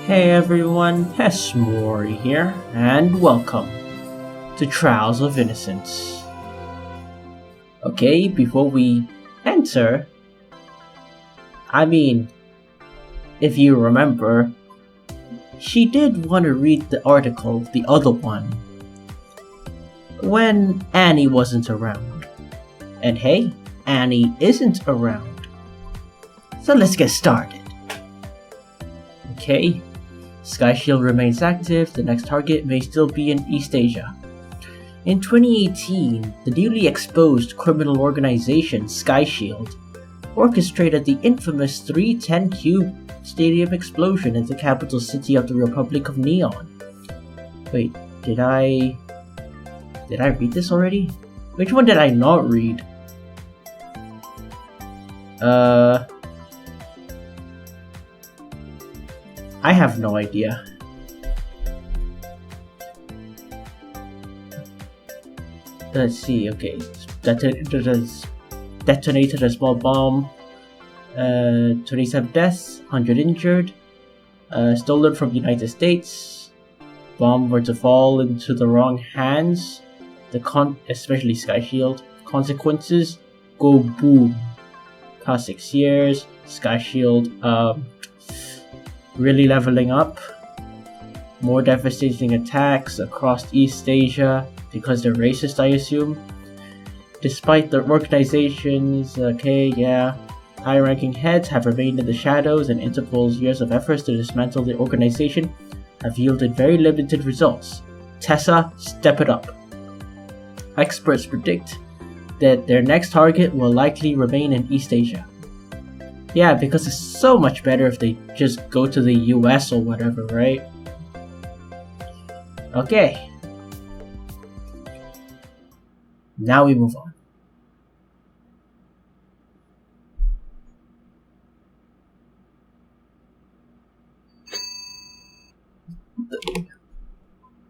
Hey everyone, Mori here, and welcome to Trials of Innocence. Okay, before we enter, if you remember, she did want to read the article, the other one, when Annie wasn't around. And hey, Annie isn't around. So let's get started. Okay. Sky Shield remains active, the next target may still be in East Asia. In 2018, the newly exposed criminal organization Sky Shield orchestrated the infamous 310 Cube Stadium explosion in the capital city of the Republic of Neon. Wait, did I read this already? Which one did I not read? I have no idea. Let's see, okay. Detonated a small bomb. 27 deaths, 100 injured. Stolen from the United States. Bomb were to fall into the wrong hands. Especially Sky Shield. Consequences, go boom. Past 6 years. Sky Shield, really leveling up. More devastating attacks across East Asia because they're racist, I assume. Despite the organization's high-ranking heads have remained in the shadows, and Interpol's years of efforts to dismantle the organization have yielded very limited results. Tessa, step it up. Experts predict that their next target will likely remain in East Asia. Yeah, because it's so much better if they just go to the US or whatever, right? Okay. Now we move on.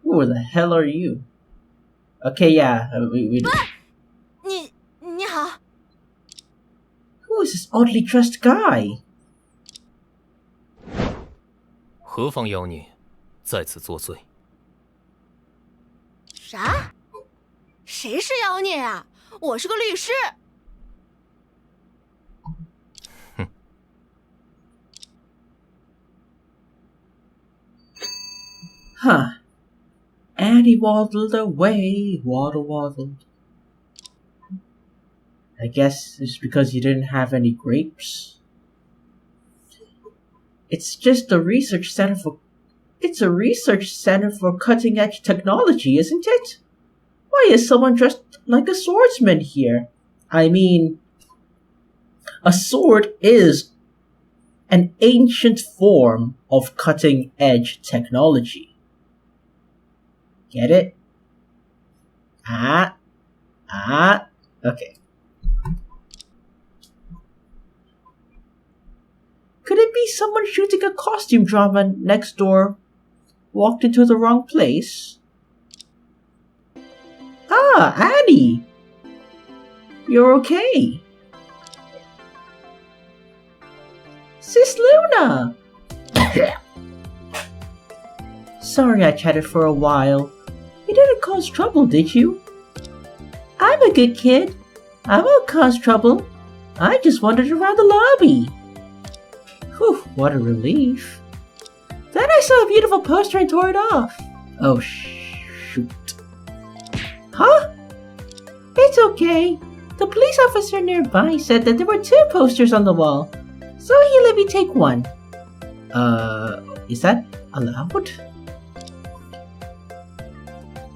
Who the hell are you? Okay, yeah, we你好。 Who is this oddly dressed guy? 何方妖孽在此作祟？啥？谁是妖孽啊？我是个律师。哼。Huh. Annie waddled away, waddled. I guess it's because you didn't have any grapes. It's just a research center for cutting edge technology, isn't it? Why is someone dressed like a swordsman here? I mean, a sword is an ancient form of cutting edge technology. Get it? Okay. Could it be someone shooting a costume drama next door walked into the wrong place? Ah, Annie! You're okay. Sis Luna! Sorry I chatted for a while. You didn't cause trouble, did you? I'm a good kid. I won't cause trouble. I just wandered around the lobby. Whew, what a relief. Then I saw a beautiful poster and tore it off. Oh, shoot. Huh? It's okay. The police officer nearby said that there were 2 posters on the wall, so he let me take one. Is that allowed?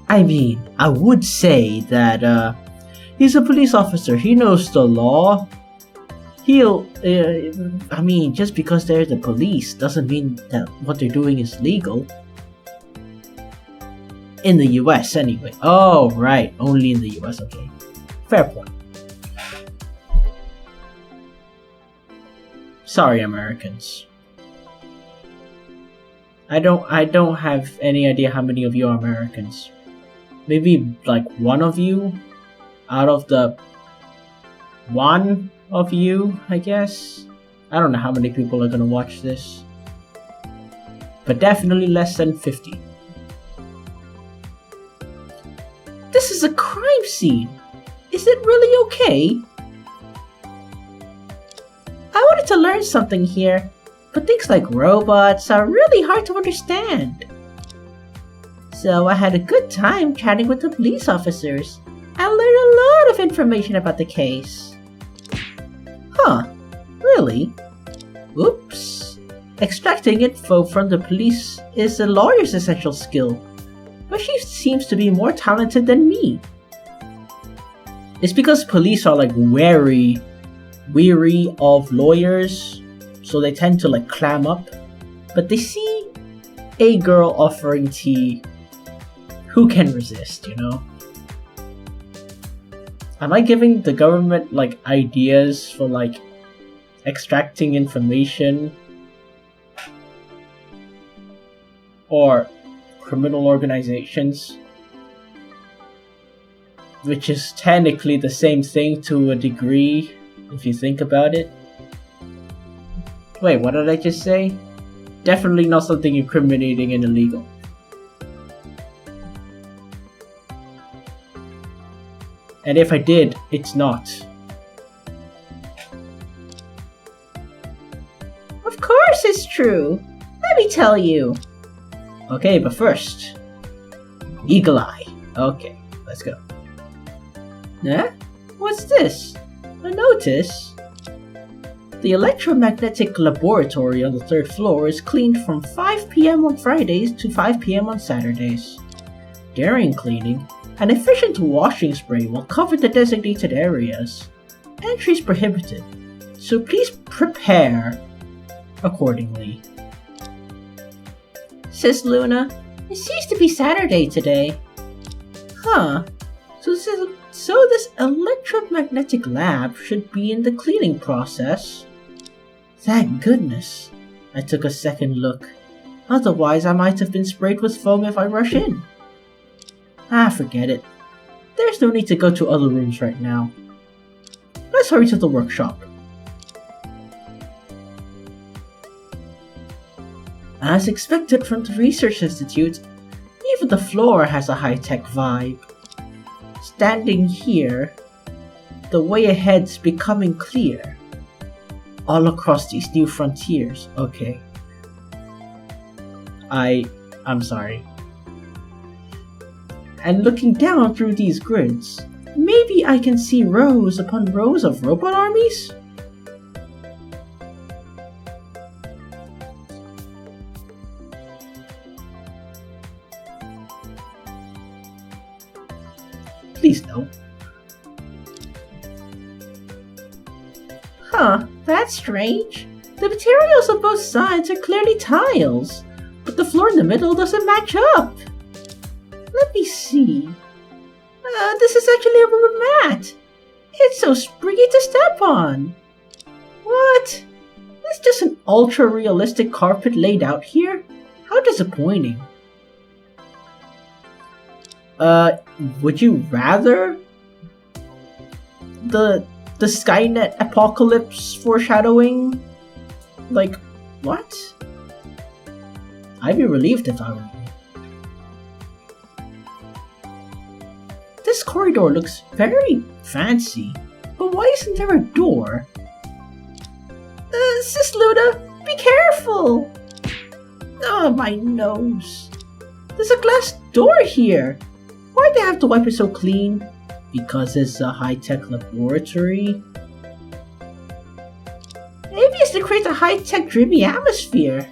I mean, I would say that, he's a police officer. He knows the law. Just because they're the police doesn't mean that what they're doing is legal. In the US, anyway. Oh, right. Only in the US, okay. Fair point. Sorry, Americans. I don't have any idea how many of you are Americans. Maybe like one of you out of the one of you, I guess. I don't know how many people are gonna watch this. but definitely less than 50. This is a crime scene. Is it really okay? I wanted to learn something here, but things like robots are really hard to understand. So I had a good time chatting with the police officers and learned a lot of information about the case. Huh, really? Oops. Extracting info from the police is a lawyer's essential skill, but she seems to be more talented than me. It's because police are like weary of lawyers, so they tend to like clam up, but they see a girl offering tea. Who can resist, you know? Am I giving the government like ideas for like extracting information? Or criminal organizations? Which is technically the same thing to a degree, if you think about it. Wait, what did I just say? Definitely not something incriminating and illegal. And if I did, it's not. Of course it's true! Let me tell you! Okay, but first... Eagle Eye. Okay, let's go. Huh? What's this? A notice? The electromagnetic laboratory on the 3rd floor is cleaned from 5 PM on Fridays to 5 PM on Saturdays. During cleaning, an efficient washing spray will cover the designated areas. Entry is prohibited, so please prepare accordingly. Sis Luna, it seems to be Saturday today. Huh, so this electromagnetic lab should be in the cleaning process. Thank goodness. I took a second look. Otherwise I might have been sprayed with foam if I rush in. Ah, forget it. There's no need to go to other rooms right now. Let's hurry to the workshop. As expected from the Research Institute, even the floor has a high-tech vibe. Standing here, the way ahead's becoming clear. All across these new frontiers, okay. I'm sorry. And looking down through these grids, maybe I can see rows upon rows of robot armies? Please no. Huh, that's strange. The materials on both sides are clearly tiles, but the floor in the middle doesn't match up. Let me see. This is actually a rubber mat. It's so springy to step on. What? It's just an ultra-realistic carpet laid out here? How disappointing. Would you rather the Skynet apocalypse foreshadowing? Like, what? I'd be relieved if I were you. This corridor looks very fancy, but why isn't there a door? Sis Luna, be careful! Oh, my nose. There's a glass door here. Why'd they have to wipe it so clean? Because it's a high-tech laboratory? Maybe it's to create a high-tech dreamy atmosphere.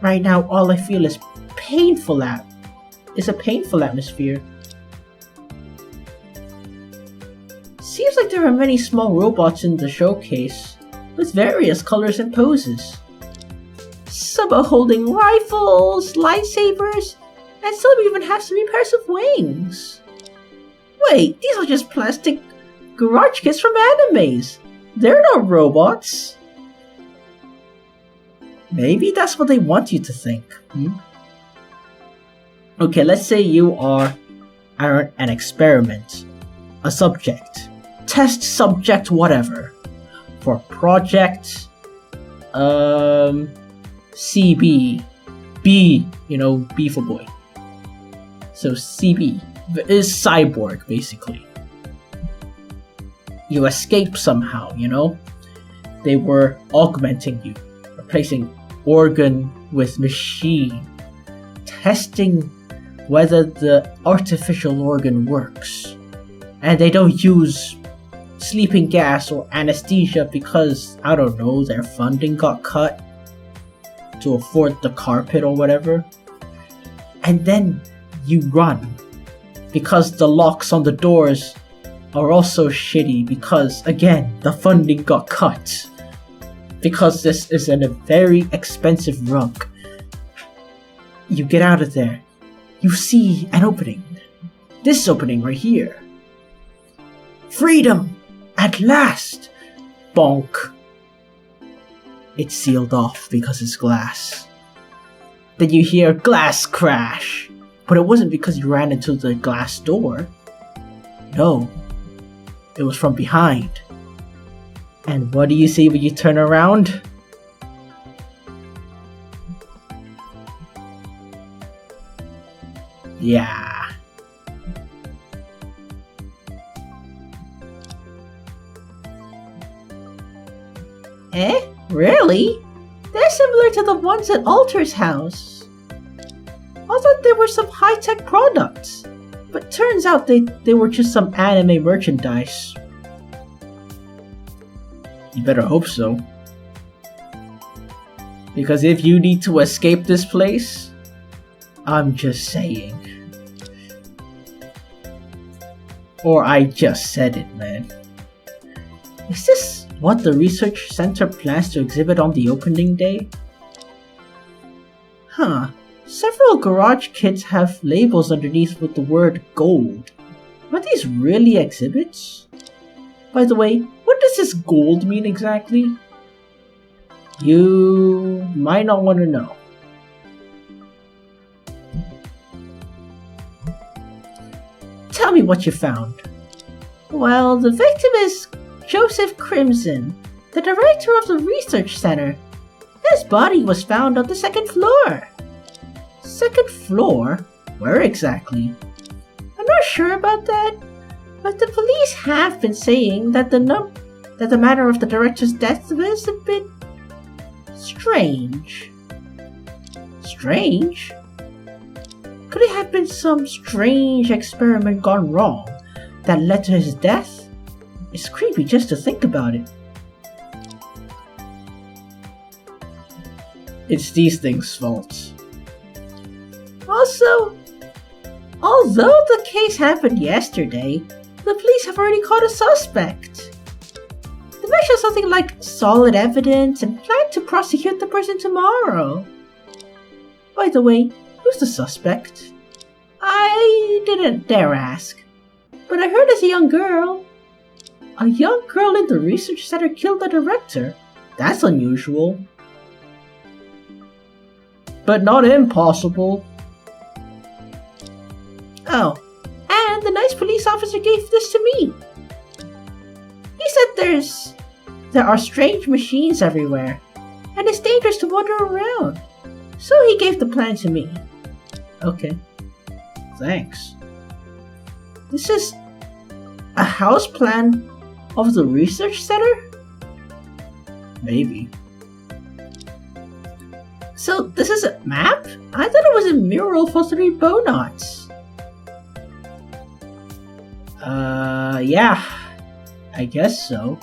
Right now, all I feel is a painful atmosphere. Seems like there are many small robots in the showcase, with various colors and poses. Some are holding rifles, lightsabers, and some even have 3 pairs of wings. Wait, these are just plastic garage kits from animes. They're not robots. Maybe that's what they want you to think. Okay, let's say you are an experiment, a subject, test subject, whatever, for project CB B, B for boy. So CB is cyborg, basically. You escape somehow, They were augmenting you, replacing organ with machine, testing whether the artificial organ works. And they don't use sleeping gas or anesthesia because, I don't know, their funding got cut to afford the carpet or whatever. And then you run because the locks on the doors are also shitty because, again, the funding got cut. Because this is a very expensive rug. You get out of there. You see an opening. This opening right here. Freedom! At last! Bonk. It's sealed off because it's glass. Then you hear glass crash. But it wasn't because you ran into the glass door. No. It was from behind. And what do you see when you turn around? Yeah. Eh? Really? They're similar to the ones at Alter's house. I thought they were some high-tech products, but turns out they were just some anime merchandise. You better hope so. Because if you need to escape this place, I'm just saying. Or I just said it, man. Is this what the research center plans to exhibit on the opening day? Huh. Several garage kits have labels underneath with the word gold. Are these really exhibits? By the way, what does this gold mean exactly? You might not want to know. Tell me what you found. Well, the victim is Joseph Crimson, the director of the research center. His body was found on the second floor. Second floor? Where exactly? I'm not sure about that, but the police have been saying that the manner of the director's death was a bit strange. Strange? Could it have been some strange experiment gone wrong that led to his death? It's creepy just to think about it. It's these things' fault. Also, although the case happened yesterday, the police have already caught a suspect. They mentioned something like solid evidence and plan to prosecute the person tomorrow. By the way, who's the suspect? I didn't dare ask, but I heard it's a young girl. A young girl in the research center killed the director. That's unusual. But not impossible. Oh, and the nice police officer gave this to me. He said there are strange machines everywhere, and it's dangerous to wander around. So he gave the plan to me. Okay. Thanks. This is a house plan of the research center? Maybe. So this is a map? I thought it was a mural for 3 bow knots. Yeah. I guess so.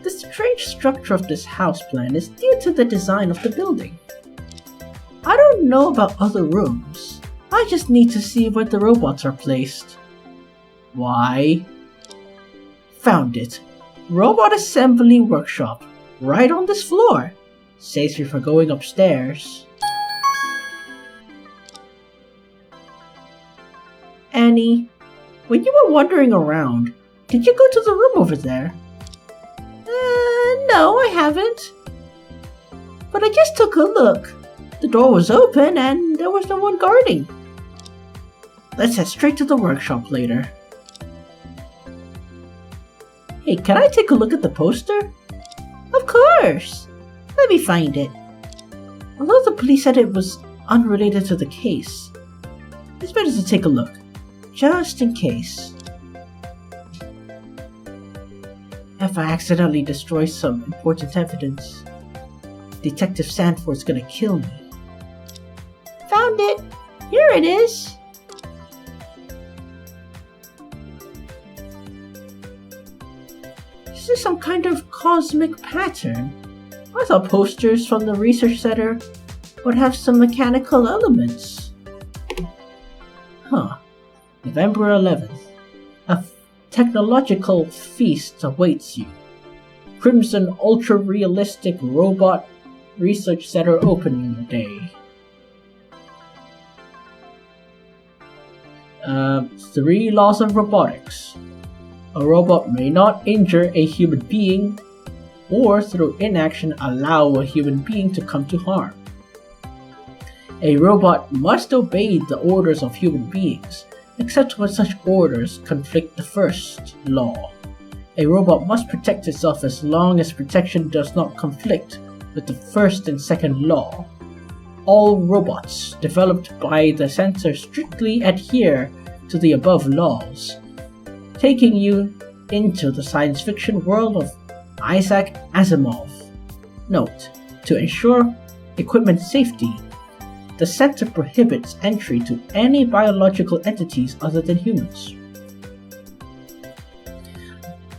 The strange structure of this house plan is due to the design of the building. I don't know about other rooms. I just need to see where the robots are placed. Why? Found it. Robot assembly workshop. Right on this floor. Saves you for going upstairs. Annie, when you were wandering around, did you go to the room over there? No, I haven't. But I just took a look. The door was open and there was no one guarding. Let's head straight to the workshop later. Hey, can I take a look at the poster? Of course! Let me find it. Although the police said it was unrelated to the case, it's better to take a look, just in case. If I accidentally destroy some important evidence, Detective Sanford's gonna kill me. Found it! Here it is! This is some kind of cosmic pattern. I thought posters from the research center would have some mechanical elements. Huh. November 11th. A technological feast awaits you. Crimson ultra-realistic robot research center opening day. 3 laws of robotics. A robot may not injure a human being or through inaction allow a human being to come to harm. A robot must obey the orders of human beings, except when such orders conflict the first law. A robot must protect itself as long as protection does not conflict with the first and second law. All robots developed by the center strictly adhere to the above laws, taking you into the science fiction world of Isaac Asimov. Note: to ensure equipment safety, the center prohibits entry to any biological entities other than humans.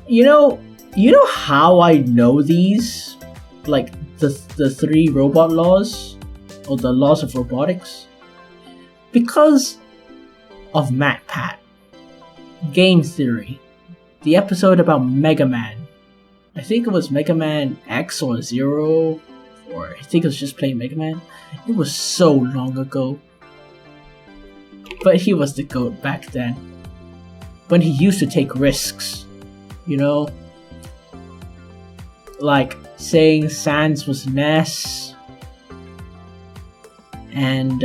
You know how I know these? Like the 3 robot laws? Or the laws of robotics? Because of MatPat. Game Theory. The episode about Mega Man. I think it was Mega Man X or 0, or I think it was just plain Mega Man. It was so long ago. But he was the GOAT back then. When he used to take risks. You know? Like saying Sans was Ness. And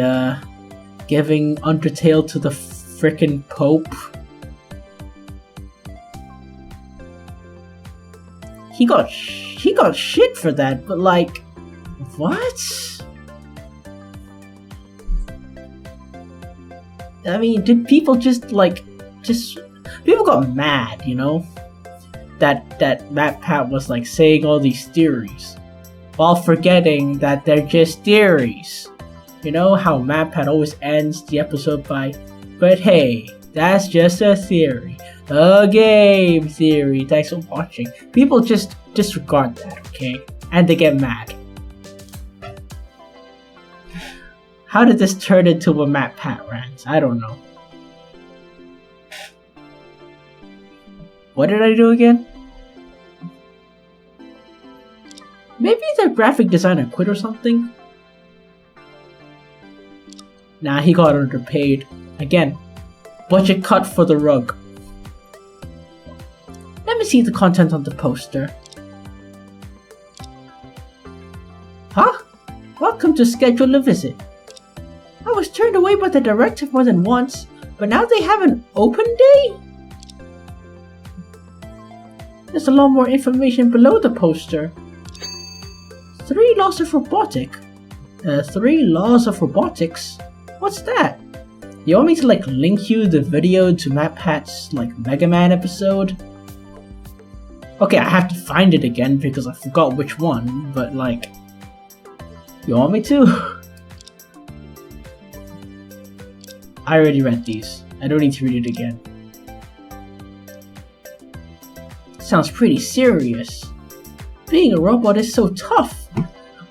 giving Undertale to the frickin' Pope. He got shit for that, but like, what? I mean, did people just people got mad, you know? That MatPat was like saying all these theories, while forgetting that they're just theories. You know how MatPat always ends the episode by, but hey, that's just a theory. A game theory. Thanks for watching. People just disregard that, okay? And they get mad. How did this turn into a MatPat rant? I don't know. What did I do again? Maybe the graphic designer quit or something? Nah, he got underpaid. Again, budget cut for the rug. Let me see the content on the poster. Huh? Welcome to schedule a visit. I was turned away by the director more than once, but now they have an open day? There's a lot more information below the poster. 3 laws of robotics? 3 laws of robotics? What's that? You want me to like link you the video to MatPat's like Mega Man episode? Okay, I have to find it again because I forgot which one, but like, you want me to? I already read these. I don't need to read it again. Sounds pretty serious. Being a robot is so tough.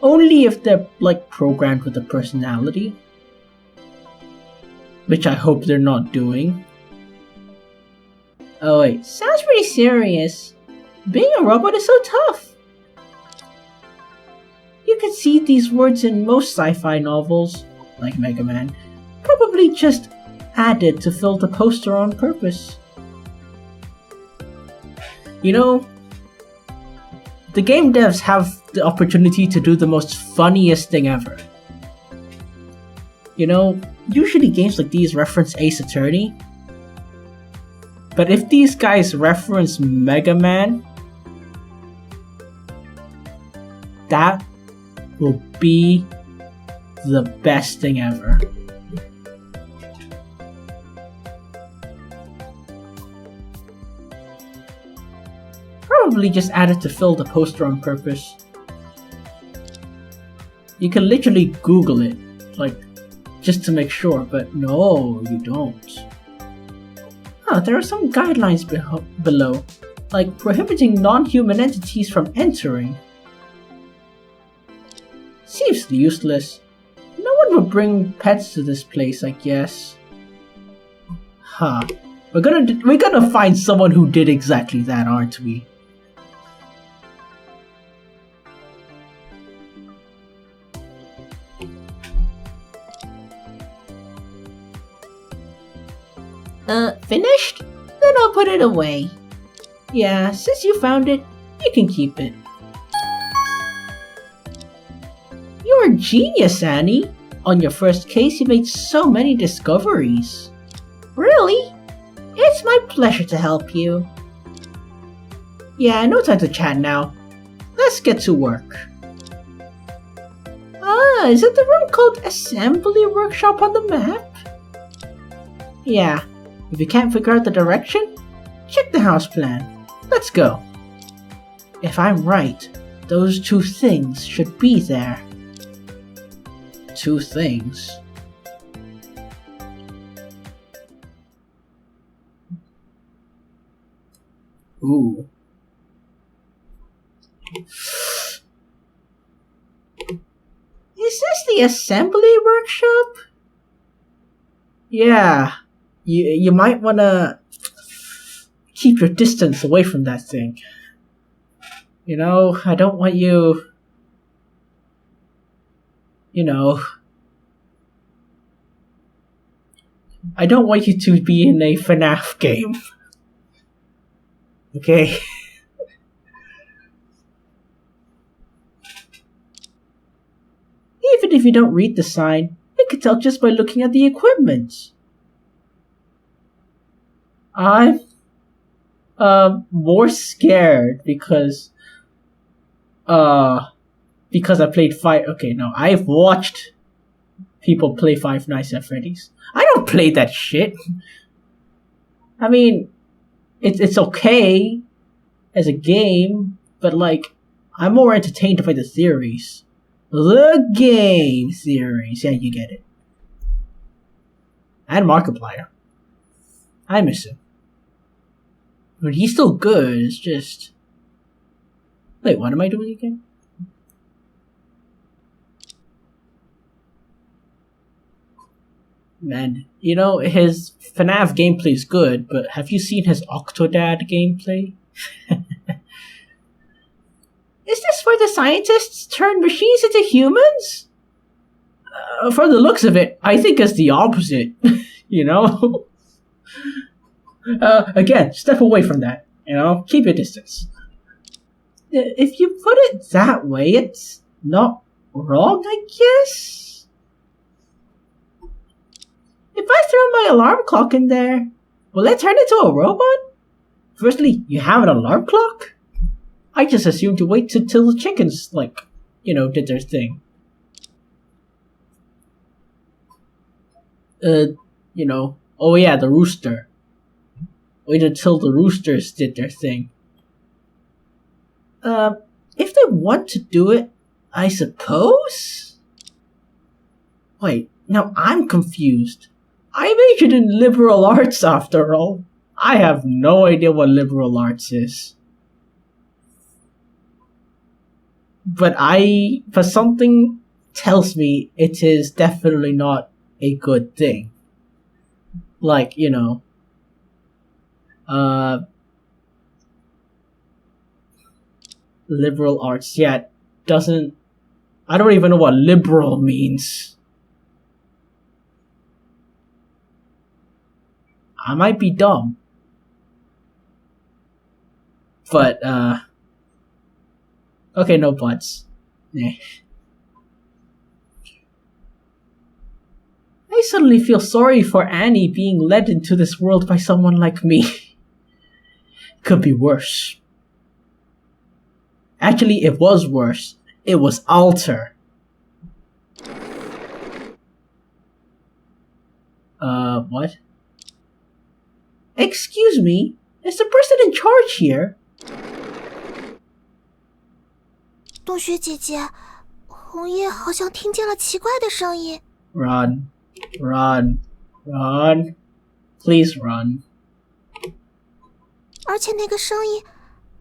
Only if they're like programmed with a personality. Which I hope they're not doing. Oh wait, sounds pretty serious. Being a robot is so tough. You can see these words in most sci-fi novels, like Mega Man, probably just added to fill the poster on purpose. You know, the game devs have the opportunity to do the most funniest thing ever. You know, usually games like these reference Ace Attorney. But if these guys reference Mega Man, that will be the best thing ever. Probably just added to fill the poster on purpose. You can literally Google it, like, just to make sure, but no, you don't. There are some guidelines below, like prohibiting non-human entities from entering. Seems useless. No one would bring pets to this place, I guess. We're gonna find someone who did exactly that, aren't we? Finished? Then I'll put it away. Yeah, since you found it, you can keep it. You're a genius, Annie. On your first case, you made so many discoveries. Really? It's my pleasure to help you. Yeah, no time to chat now. Let's get to work. Is it the room called Assembly Workshop on the map? Yeah. If you can't figure out the direction, check the house plan. Let's go. If I'm right, those two things should be there. Two things? Ooh. Is this the assembly workshop? Yeah. You might wanna keep your distance away from that thing. You know, I don't want you... You know... I don't want you to be in a FNAF game. Okay? Even if you don't read the sign, you can tell just by looking at the equipment. I'm more scared because I played I've watched people play Five Nights at Freddy's. I don't play that shit. I mean, it's okay as a game, but like, I'm more entertained by the theories. The game theories. Yeah, you get it. And Markiplier. I miss him. But he's still good, it's just... Wait, what am I doing again? Man, you know, his FNAF gameplay is good, but have you seen his Octodad gameplay? Is this where the scientists turn machines into humans? From the looks of it, I think it's the opposite. You know? Again, step away from that. You know? Keep your distance. If you put it that way, it's not wrong, I guess? If I throw my alarm clock in there, will it turn into a robot? Firstly, you have an alarm clock? I just assumed to wait till the chickens, like, you know, did their thing. You know, oh yeah, the rooster. Wait until the roosters did their thing. If they want to do it, I suppose? Wait, now I'm confused. I majored in liberal arts after all. I have no idea what liberal arts is. But something tells me it is definitely not a good thing. Like, you know, liberal arts, yeah, doesn't... I don't even know what liberal means. I might be dumb. But, okay, no buts. I suddenly feel sorry for Annie being led into this world by someone like me. could be worse. Actually, it was worse. It was Alter. What? Excuse me? Is the person in charge here? 冬雪姐姐，红叶好像听见了奇怪的声音。Run. Run. Run. Please run. 而且那个声音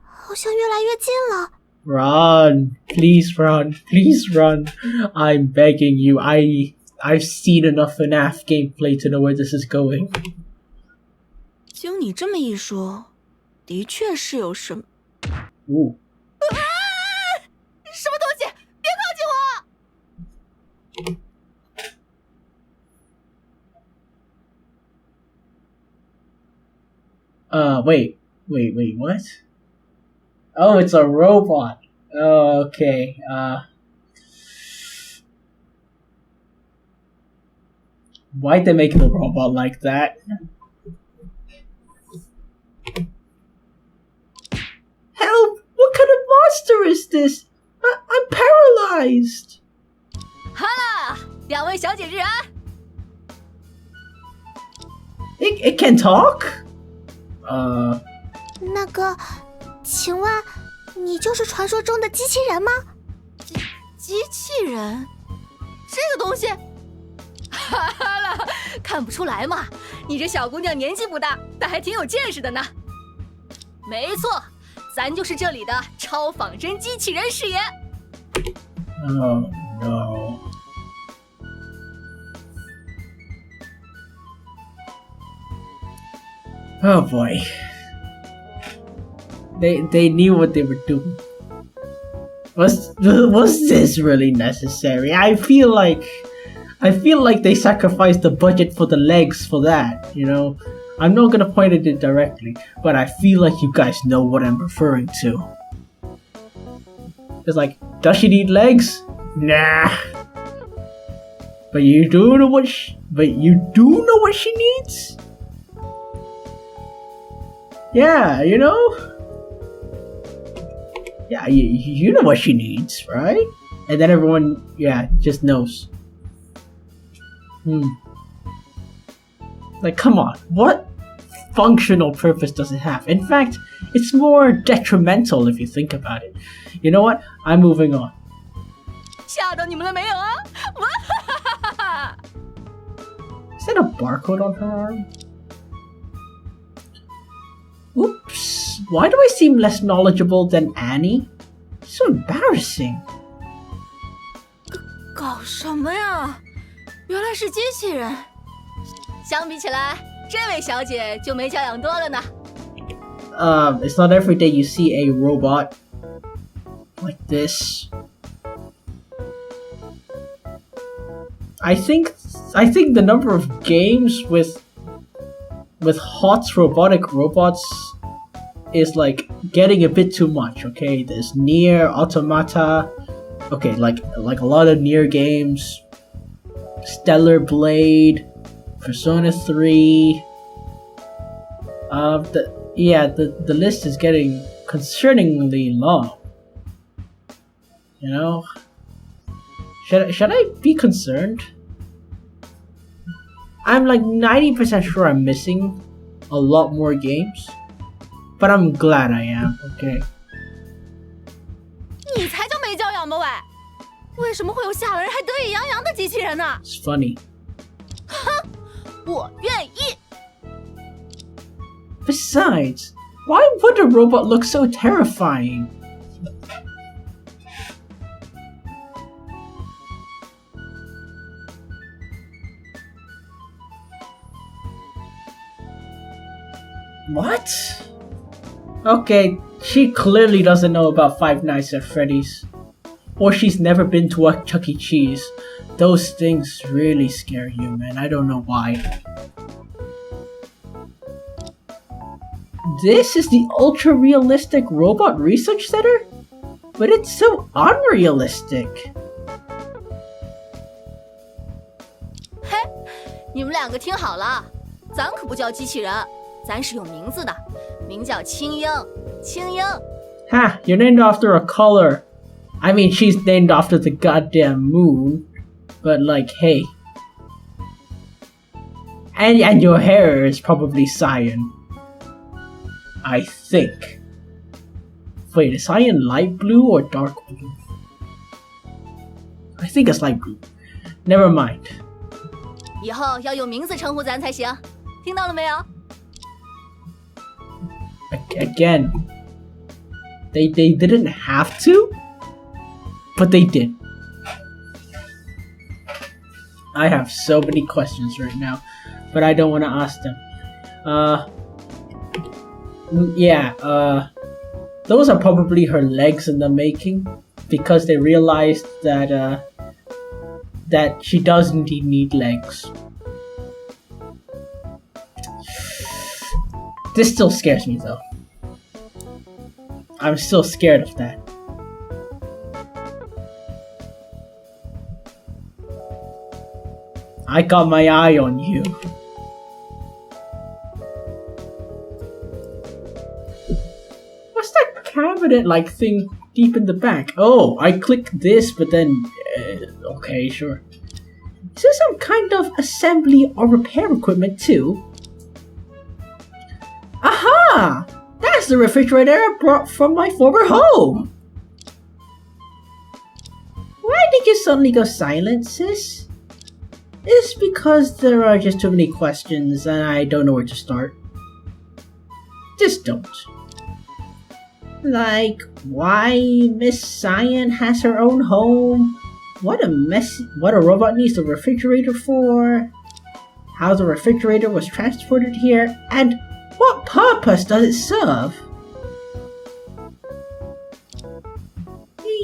好像越来越近了。Run. Please run. Please run. I'm begging you. I've seen enough FNAF gameplay to know where this is going. 经你这么一说，的确是有什么。Ooh. 什么东西？别靠近我！ Wait, what? Oh, it's a robot. Oh, okay. Why'd they make the robot like that? Help! What kind of monster is this? I'm paralyzed! 哈啦，两位小姐日安。It can talk? 那个，请问你就是传说中的机器人吗？机器人？这个东西？哈哈啦，看不出来嘛，你这小姑娘年纪不大，但还挺有见识的呢。没错，咱就是这里的超仿真机器人饰演。Oh no. Oh boy. They knew what they were doing. Was this really necessary? I feel like they sacrificed the budget for the legs for that, you know? I'm not gonna point at it directly, but I feel like you guys know what I'm referring to. It's like, does she need legs? Nah. But you do know what she needs? Yeah, you know? Yeah, you know what she needs, right? And then everyone, yeah, just knows. Like, come on, what functional purpose does it have? In fact, it's more detrimental if you think about it. You know what? I'm moving on. 吓到你们了没有啊？哇哈哈哈哈！ Is that a barcode on her arm? Oops. Why do I seem less knowledgeable than Annie? So embarrassing. 搞什么呀？原来是机器人。相比起来，这位小姐就没教养多了呢。It's not every day you see a robot like this. I think the number of games with hot robotic robots is like getting a bit too much. Okay, there's Nier Automata. Okay, like a lot of Nier games, Stellar Blade, Persona 3. The list is getting concerningly long. You know, should I be concerned? I'm like 90% sure I'm missing a lot more games, but I'm glad I am. Okay. 你才叫没教养吧喂！为什么会有吓人还得意洋洋的机器人呢？ It's funny. 哼，我愿意。 Besides, why would a robot look so terrifying? What? Okay, she clearly doesn't know about Five Nights at Freddy's. Or she's never been to a Chuck E. Cheese. Those things really scare you, man. I don't know why. This is the ultra-realistic robot research center? But it's so unrealistic. 嘿，你们两个听好了，咱可不叫机器人，咱是有名字的，名叫青樱，青樱。 Ha! You're named after a color. I mean, she's named after the goddamn moon. But like, hey. And your hair is probably cyan. I think. Wait, is cyan light blue or dark blue? I think it's light blue. Never mind. 以后要用名字称呼咱才行，听到了没有？ Again. They didn't have to, but they did. I have so many questions right now, but I don't want to ask them. Those are probably her legs in the making, because they realized that that she does indeed need legs. This still scares me though. I'm still scared of that. I got my eye on you. What's that cabinet-like thing deep in the back? Oh, I clicked this, but then... okay, sure. Is this some kind of assembly or repair equipment too? Aha! That's the refrigerator I brought from my former home! Why did you suddenly go silent, sis? It's because there are just too many questions and I don't know where to start. Just don't. Like, why Miss Cyan has her own home? What a robot needs the refrigerator for? How the refrigerator was transported here? And what purpose does it serve?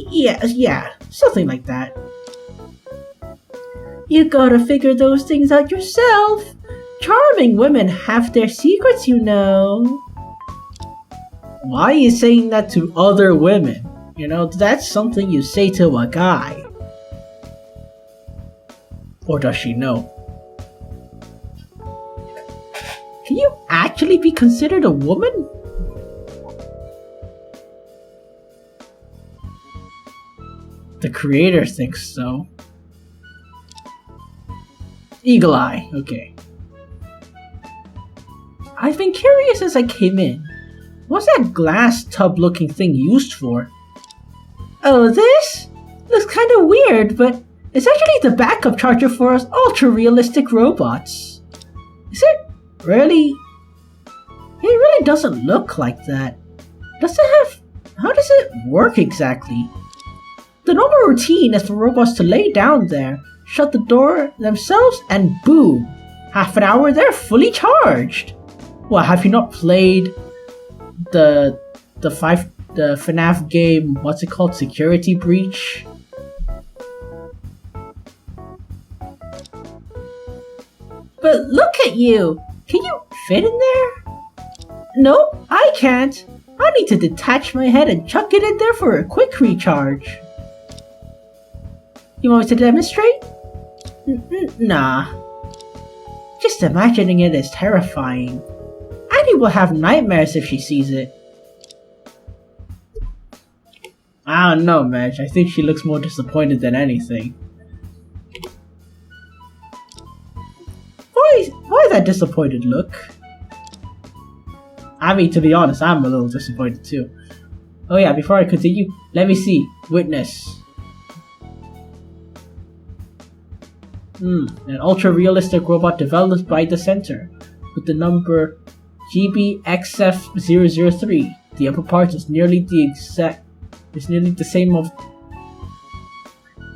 Yeah, something like that. You gotta figure those things out yourself. Charming women have their secrets, you know. Why are you saying that to other women? You know, that's something you say to a guy. Or does she know? Can you actually be considered a woman? The creator thinks so. Eagle Eye, okay. I've been curious as I came in. What's that glass tub looking thing used for? Oh, this? Looks kinda weird, but it's actually the backup charger for us ultra-realistic robots. Is it really? It really doesn't look like that. Does it have... How does it work exactly? The normal routine is for robots to lay down there, shut the door themselves, and boom! Half an hour, they're fully charged! Well, have you not played the FNAF game, what's it called, Security Breach? But look at you! Can you fit in there? No, I can't. I need to detach my head and chuck it in there for a quick recharge. You want me to demonstrate? Nah. Just imagining it is terrifying. Annie will have nightmares if she sees it. I don't know, Madge. I think she looks more disappointed than anything. Why that disappointed look? I mean, to be honest, I'm a little disappointed too. Oh yeah, before I continue, let me see. Witness. An ultra-realistic robot developed by the center with the number GBXF003. The upper part is nearly the same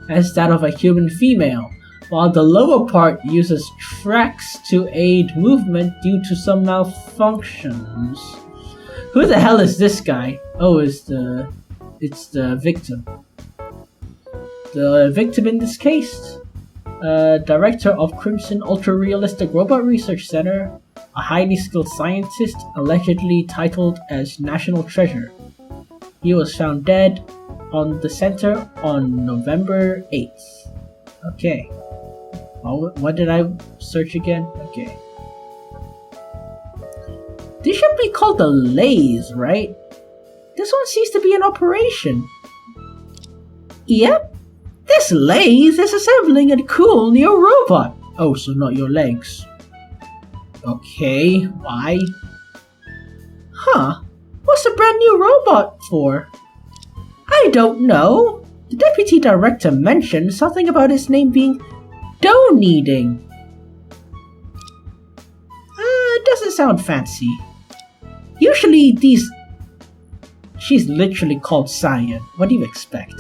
as that of a human female, while the lower part uses tracks to aid movement due to some malfunctions. Who the hell is this guy? Oh, it's the victim. The victim in this case, director of Crimson Ultra Realistic Robot Research Center, a highly skilled scientist allegedly titled as National Treasure. He was found dead on the center on November 8th. Okay. What did I search again? Okay. This should assembly called the lathe, right? This one seems to be in operation. Yep, this lathe is assembling a cool new robot. Oh, so not your legs. Okay, why? Huh, what's a brand new robot for? I don't know. The deputy director mentioned something about its name being dough kneading. It doesn't sound fancy. Usually these... She's literally called Cyan. What do you expect?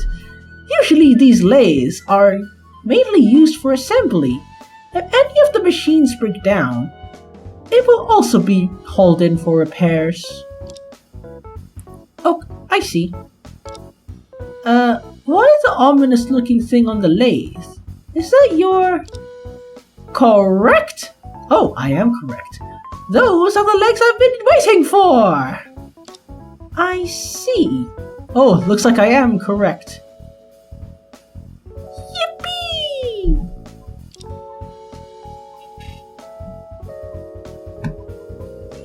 Usually these lathes are mainly used for assembly. If any of the machines break down, it will also be hauled in for repairs. Oh, I see. What is the ominous looking thing on the lathe? Is that your... Correct? Oh, I am correct. Those are the legs I've been waiting for! I see. Oh, looks like I am correct. Yippee!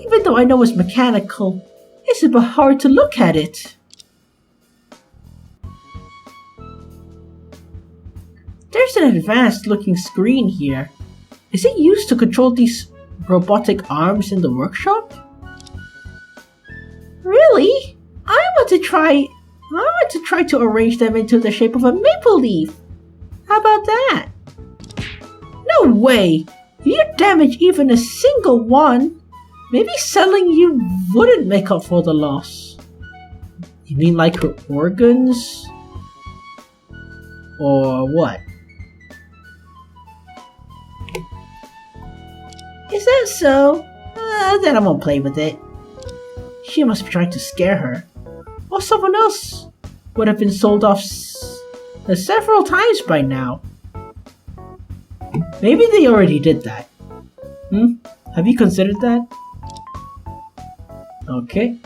Even though I know it's mechanical, it's a bit hard to look at it. There's an advanced looking screen here. Is it used to control these robotic arms in the workshop? Really? I want to try to arrange them into the shape of a maple leaf. How about that? No way! If you damage even a single one, maybe selling you wouldn't make up for the loss. You mean like her organs? Or what? Is that so? Then I won't play with it. She must be trying to scare her. Or someone else would have been sold off several times by now. Maybe they already did that. Have you considered that? Okay.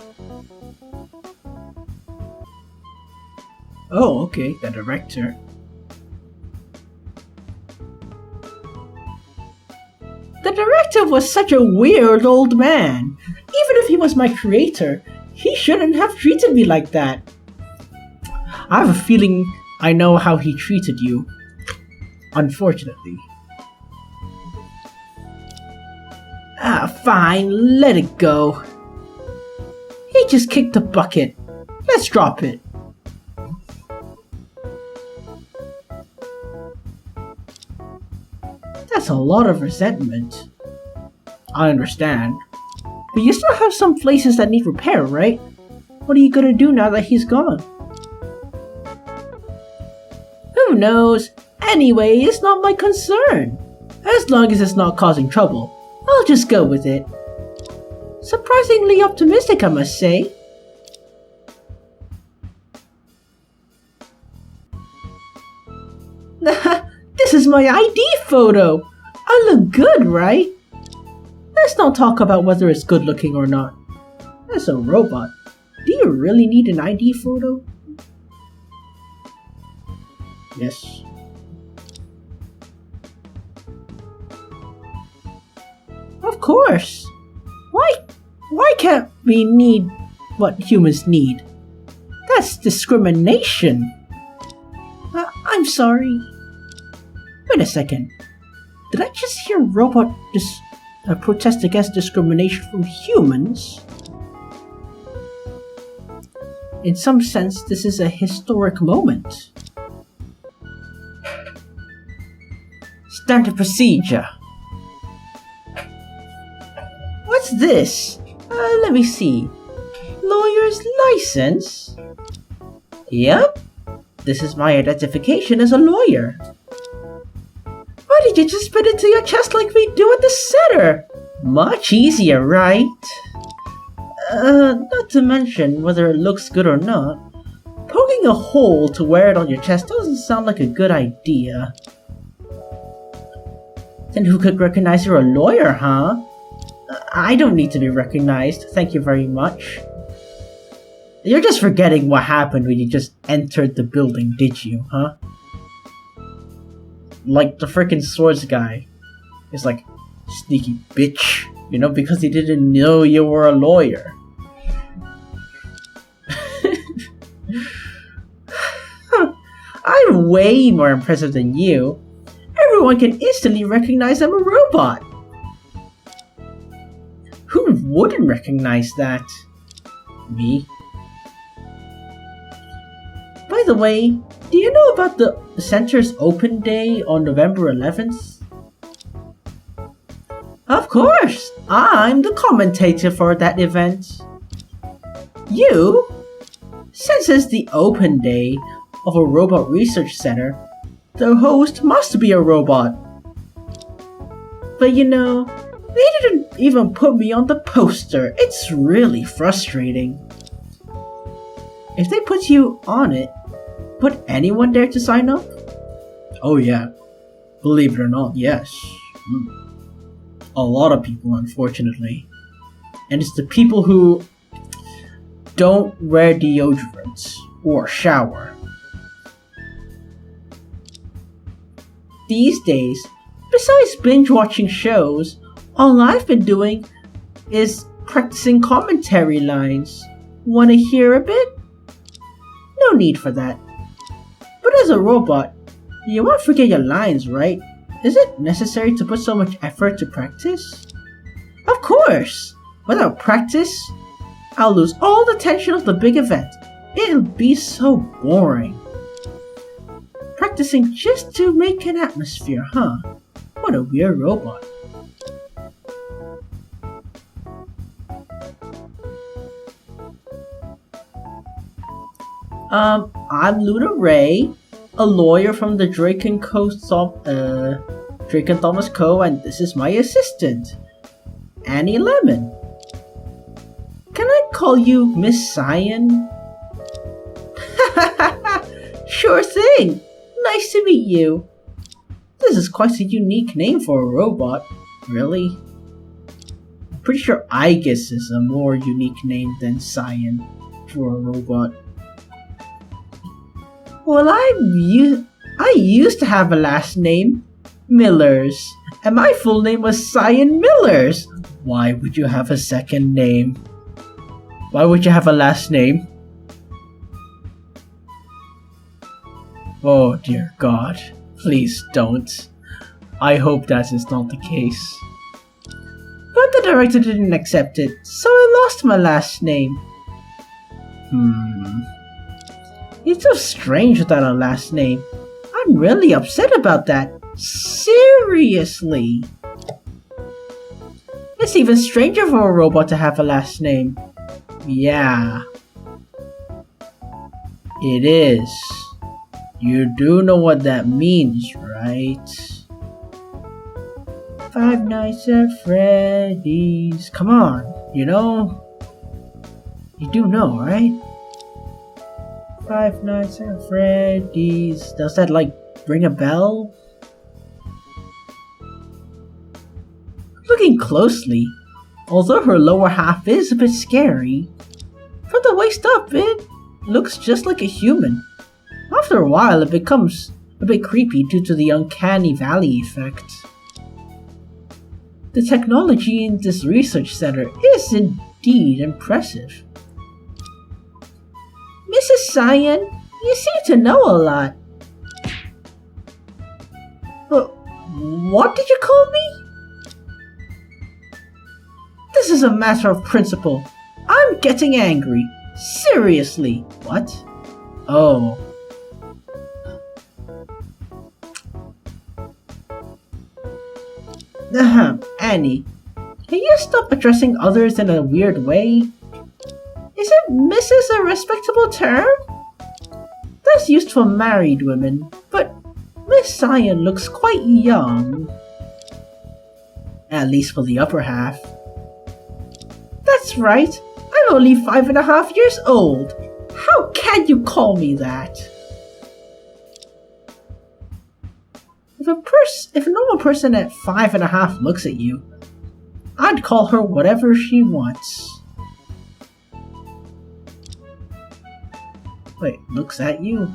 Oh, okay, the director. The director was such a weird old man. Even if he was my creator, he shouldn't have treated me like that. I have a feeling I know how he treated you. Unfortunately. Fine, let it go. He just kicked the bucket. Let's drop it. That's a lot of resentment. I understand. But you still have some places that need repair, right? What are you gonna do now that he's gone? Who knows? Anyway, it's not my concern. As long as it's not causing trouble, I'll just go with it. Surprisingly optimistic, I must say. This is my ID photo! I look good, right? Let's not talk about whether it's good looking or not. As a robot, do you really need an ID photo? Yes. Of course! Why can't we need what humans need? That's discrimination! I'm sorry. Wait a second. Did I just hear robot protest against discrimination from humans? In some sense, this is a historic moment. Standard procedure. What's this? Let me see. Lawyer's license? Yep. This is my identification as a lawyer. Why did you just put it to your chest like we do at the center? Much easier, right? Not to mention whether it looks good or not. Poking a hole to wear it on your chest doesn't sound like a good idea. Then who could recognize you're a lawyer, huh? I don't need to be recognized, thank you very much. You're just forgetting what happened when you just entered the building, did you, huh? Like the frickin' swords guy is like, sneaky bitch, You know, because he didn't know you were a lawyer. I'm way more impressive than you. Everyone can instantly recognize I'm a robot. Who wouldn't recognize that? Me. By the way, do you know about the center's open day on November 11th? Of course! I'm the commentator for that event. You? Since it's the open day of a robot research center, the host must be a robot. But you know, they didn't even put me on the poster. It's really frustrating. If they put you on it, would anyone dare to sign up? Oh yeah, believe it or not, yes. A lot of people, unfortunately. And it's the people who don't wear deodorant or shower. These days, besides binge watching shows, all I've been doing is practicing commentary lines. Wanna hear a bit? No need for that. But as a robot, you won't forget your lines, right? Is it necessary to put so much effort to practice? Of course! Without practice, I'll lose all the tension of the big event. It'll be so boring. Practicing just to make an atmosphere, huh? What a weird robot. I'm Luna Ray, a lawyer from the Drake and Thomas Co., and this is my assistant, Annie Lemon. Can I call you Miss Cyan? Sure thing! Nice to meet you. This is quite a unique name for a robot, really. I'm pretty sure Igus is a more unique name than Cyan for a robot. Well, I used to have a last name, Millers, and my full name was Cyan Millers. Why would you have a second name? Why would you have a last name? Oh dear God, please don't. I hope that is not the case. But the director didn't accept it, so I lost my last name. It's so strange without a last name. I'm really upset about that. Seriously. It's even stranger for a robot to have a last name. Yeah. It is. You do know what that means, right? Five Nights at Freddy's. Come on, you know? You do know, right? Five Nights at Freddy's. Does that, like, ring a bell? Looking closely, although her lower half is a bit scary, from the waist up it looks just like a human. After a while it becomes a bit creepy due to the uncanny valley effect. The technology in this research center is indeed impressive. Mrs. Cyan, you seem to know a lot. But what did you call me? This is a matter of principle. I'm getting angry. Seriously. What? Oh. Annie, can you stop addressing others in a weird way? Isn't Mrs. a respectable term? That's used for married women, but Miss Cyan looks quite young. At least for the upper half. That's right, I'm only 5.5 years old. How can you call me that? If a normal person at 5.5 looks at you, I'd call her whatever she wants. Wait, looks at you?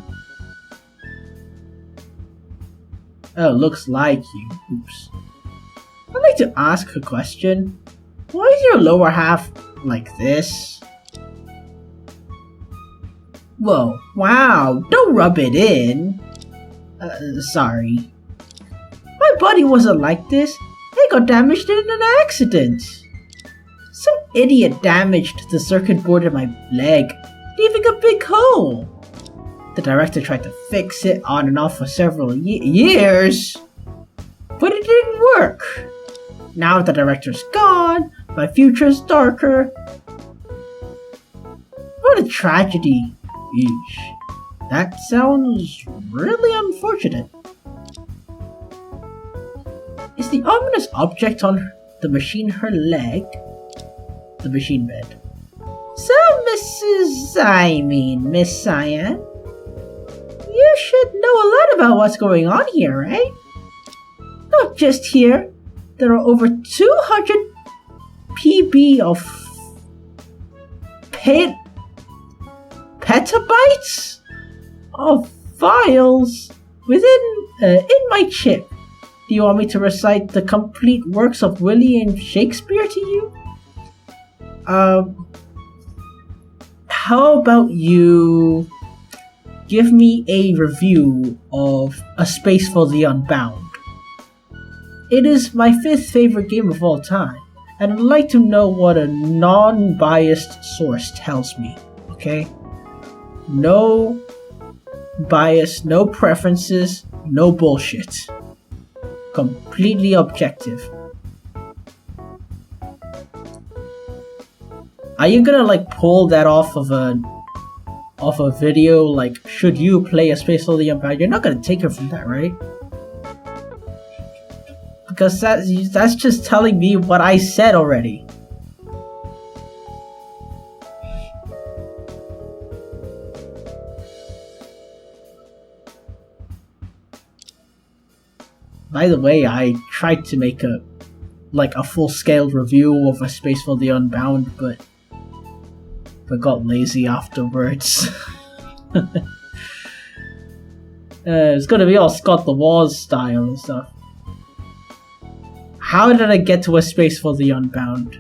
Oh, looks like you. Oops. I'd like to ask a question. Why is your lower half like this? Whoa, wow, don't rub it in. Sorry. My body wasn't like this. I got damaged in an accident. Some idiot damaged the circuit board in my leg, leaving a big hole. The director tried to fix it on and off for several years, but it didn't work. Now the director's gone, my future's darker. What a tragedy. Eesh. That sounds really unfortunate. Is the ominous object on the machine her leg? The machine bed. So, Miss Cyan, you should know a lot about what's going on here, right? Not just here. There are over 200 PB of petabytes of files in my chip. Do you want me to recite the complete works of William Shakespeare to you? How about you give me a review of A Space for the Unbound? It is my 5th favorite game of all time, and I'd like to know what a non-biased source tells me, okay? No bias, no preferences, no bullshit. Completely objective. Are you gonna like pull that off of a video, like, should you play A Space for the Unbound? You're not gonna take it from that, right? Because that's just telling me what I said already. By the way, I tried to make a full-scale review of A Space for the Unbound, but got lazy afterwards. It's gonna be all Scott the Woz style and stuff. How did I get to A Space for the Unbound?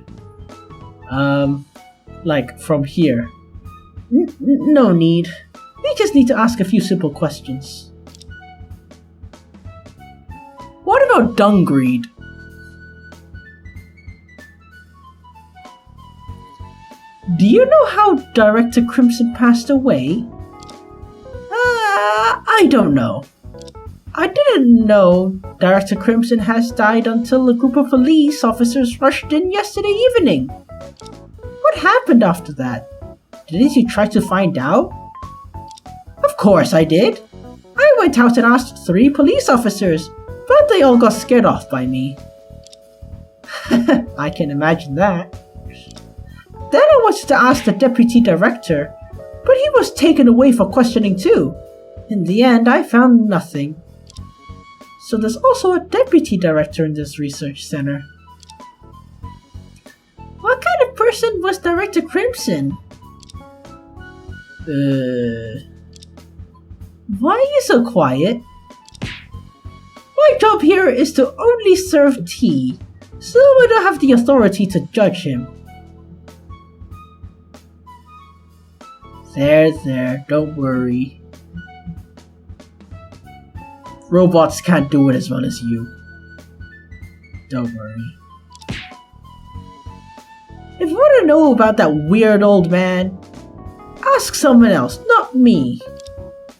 Like, from here. No need. We just need to ask a few simple questions. What about Dungreed? Do you know how Director Crimson passed away? I don't know. I didn't know Director Crimson has died until a group of police officers rushed in yesterday evening. What happened after that? Didn't you try to find out? Of course I did. I went out and asked 3 police officers, but they all got scared off by me. I can imagine that. Then I wanted to ask the deputy director, but he was taken away for questioning too. In the end, I found nothing. So there's also a deputy director in this research center. What kind of person was Director Crimson? Why are you so quiet? My job here is to only serve tea, so I don't have the authority to judge him. There, don't worry. Robots can't do it as well as you. Don't worry. If you want to know about that weird old man, ask someone else, not me.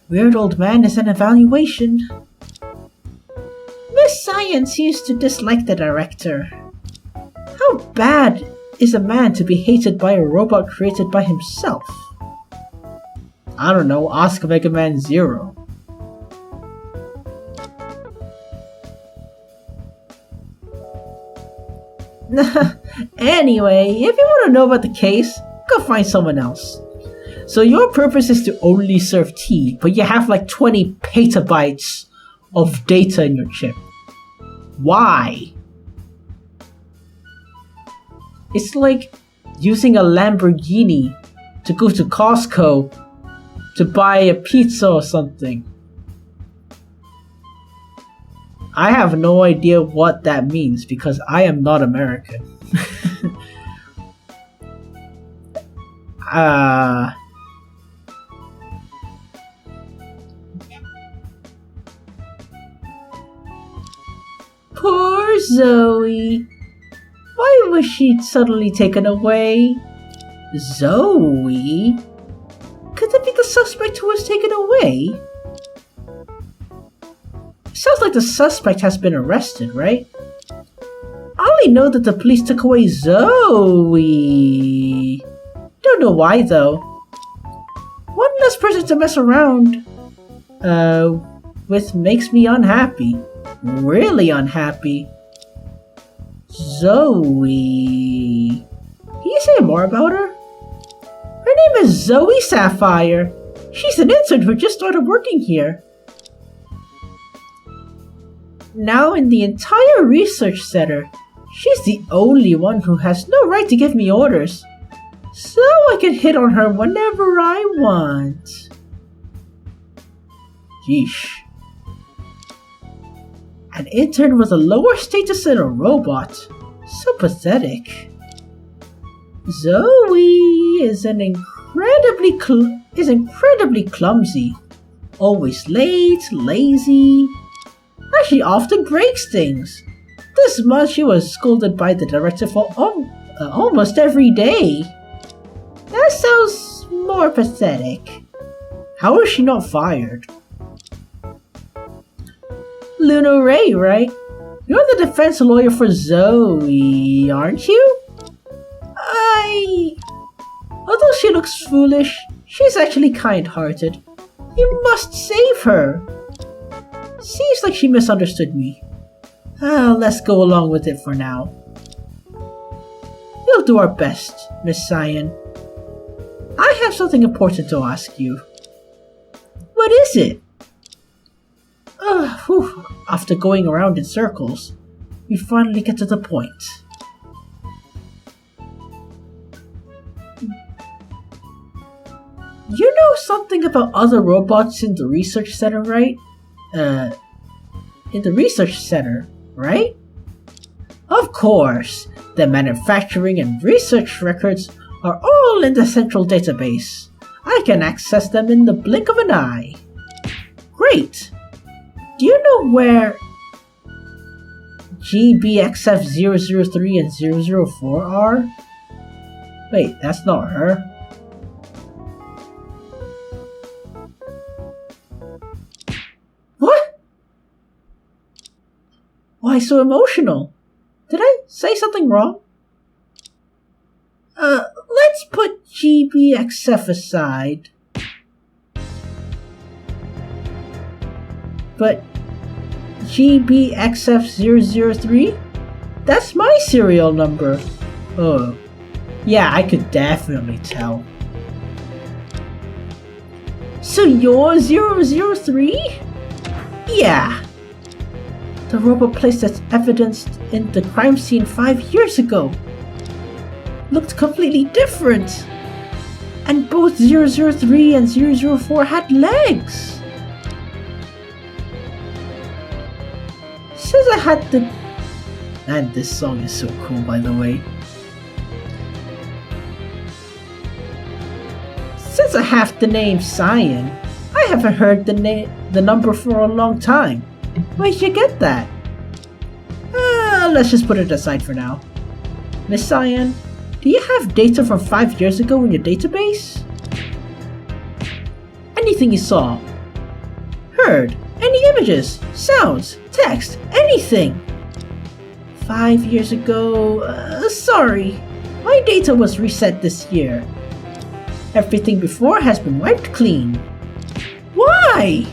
Weird old man is an evaluation. Miss Cyan seems to dislike the director. How bad is a man to be hated by a robot created by himself? I don't know, ask Mega Man Zero. Anyway, if you want to know about the case, go find someone else. So your purpose is to only serve tea, but you have like 20 petabytes of data in your chip. Why? It's like using a Lamborghini to go to Costco to buy a pizza or something. I have no idea what that means because I am not American. Poor Zoe. Why was she suddenly taken away? Zoe? Could that be the suspect who was taken away? Sounds like the suspect has been arrested, right? I only know that the police took away Zoe. Don't know why though. One less person to mess around with makes me unhappy. Really unhappy. Zoe. Can you say more about her? Her name is Zoe Sapphire. She's an intern who just started working here. Now in the entire research center, she's the only one who has no right to give me orders. So I can hit on her whenever I want. Yeesh. An intern with a lower status than a robot. So pathetic. Zoe is incredibly clumsy. Always late, lazy. And she often breaks things. This month she was scolded by the director for almost every day. That sounds more pathetic. How is she not fired? Luna Ray, right? You're the defense lawyer for Zoe, aren't you? Although she looks foolish, she's actually kind-hearted. You must save her. Seems like she misunderstood me. Let's go along with it for now. We'll do our best, Miss Cyan. I have something important to ask you. What is it? After going around in circles, we finally get to the point. You know something about other robots in the research center, right? In the research center, right? Of course, the manufacturing and research records are all in the central database. I can access them in the blink of an eye. Great! Do you know where GBXF003 and 004 are? Wait, that's not her. What? Why so emotional? Did I say something wrong? Let's put GBXF aside. But GBXF003? That's my serial number. Oh, yeah, I could definitely tell. So you're 003? Yeah. The robot place that's evidenced in the crime scene 5 years ago looked completely different. And both 003 and 004 had legs. Says I had the... And this song is so cool, by the way. Since I have the name Cyan, I haven't heard the number for a long time. Where'd you get that? Let's just put it aside for now. Miss Cyan, do you have data from 5 years ago in your database? Anything you saw, heard, any images, sounds, text, anything. 5 years ago, sorry, my data was reset this year. Everything before has been wiped clean. Why?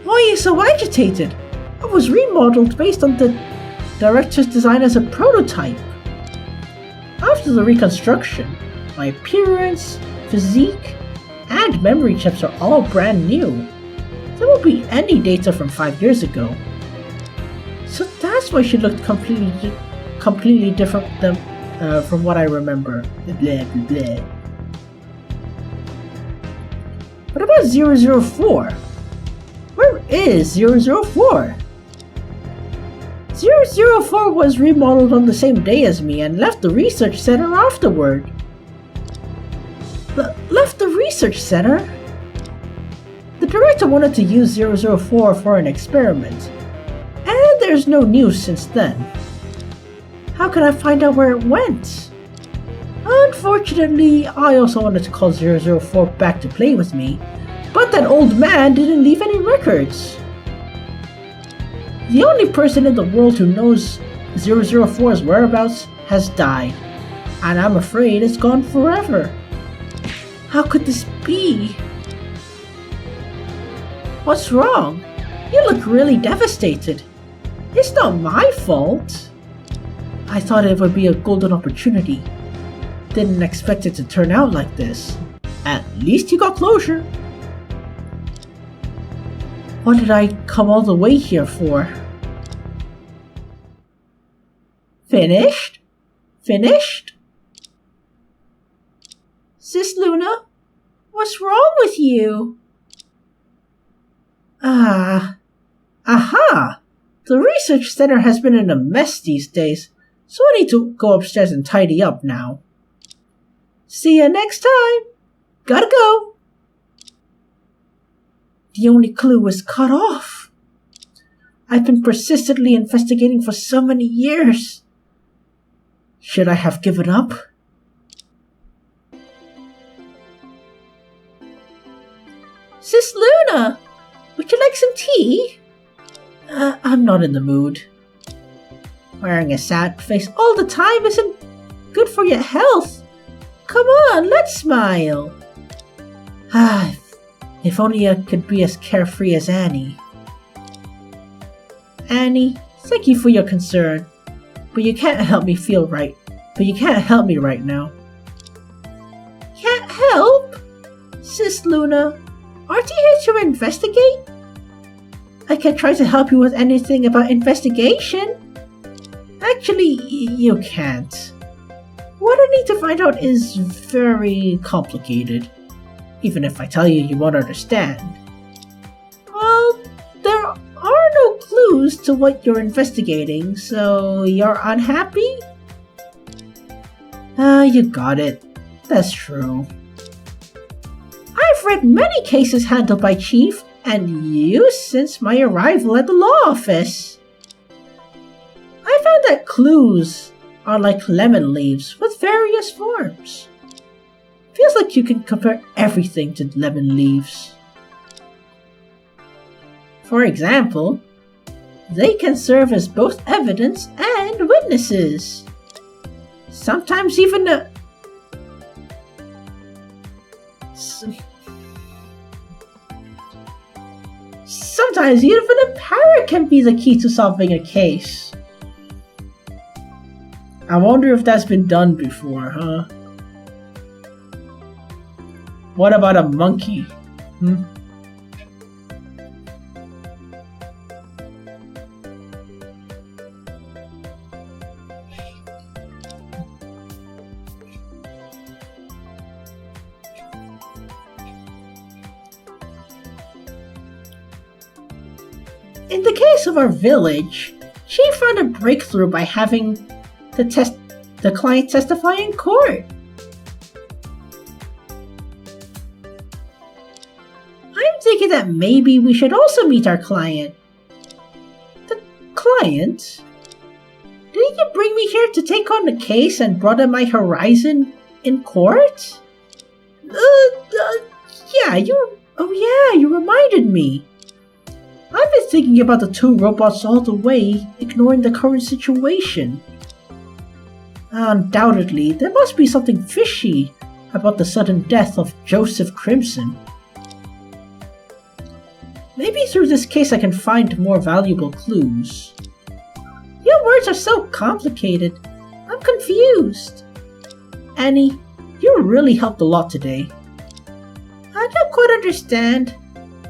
Why are you so agitated? I was remodeled based on the director's design as a prototype. After the reconstruction, my appearance, physique, and memory chips are all brand new. There won't be any data from 5 years ago. So that's why she looked completely different than, from what I remember. Blah, blah, blah. What about 004? Where is 004? 004 was remodeled on the same day as me and left the research center afterward. Left the research center? The director wanted to use 004 for an experiment, and there's no news since then. How can I find out where it went? Unfortunately, I also wanted to call 004 back to play with me, but that old man didn't leave any records. The only person in the world who knows 004's whereabouts has died, and I'm afraid it's gone forever. How could this be? What's wrong? You look really devastated. It's not my fault. I thought it would be a golden opportunity. Didn't expect it to turn out like this. At least you got closure. What did I come all the way here for? Finished? Finished? Sis Luna, what's wrong with you? Aha! The research center has been in a mess these days, so I need to go upstairs and tidy up now. See ya next time! Gotta go! The only clue was cut off. I've been persistently investigating for so many years. Should I have given up? Sis Luna! Would you like some tea? I'm not in the mood. Wearing a sad face all the time isn't good for your health. Come on, let's smile. If only I could be as carefree as Annie. Annie, thank you for your concern, but you can't help me feel right. But you can't help me right now. Can't help? Sis Luna, aren't you here to investigate? I can try to help you with anything about investigation. Actually, you can't. What I need to find out is very complicated. Even if I tell you, you won't understand. Well, there are no clues to what you're investigating, so you're unhappy? You got it. That's true. I've read many cases handled by Chief and you since my arrival at the law office. I found that clues are like lemon leaves with various forms. Feels like you can compare everything to lemon leaves. For example, they can serve as both evidence and witnesses. Sometimes even Sometimes even a parrot can be the key to solving a case. I wonder if that's been done before, huh? What about a monkey? In the case of our village, she found a breakthrough by having the client testify in court. I'm thinking that maybe we should also meet our client. The client? Didn't you bring me here to take on the case and broaden my horizon in court? You reminded me. I've been thinking about the two robots all the way, ignoring the current situation. Undoubtedly, there must be something fishy about the sudden death of Joseph Crimson. Maybe through this case I can find more valuable clues. Your words are so complicated. I'm confused. Annie, you really helped a lot today. I don't quite understand,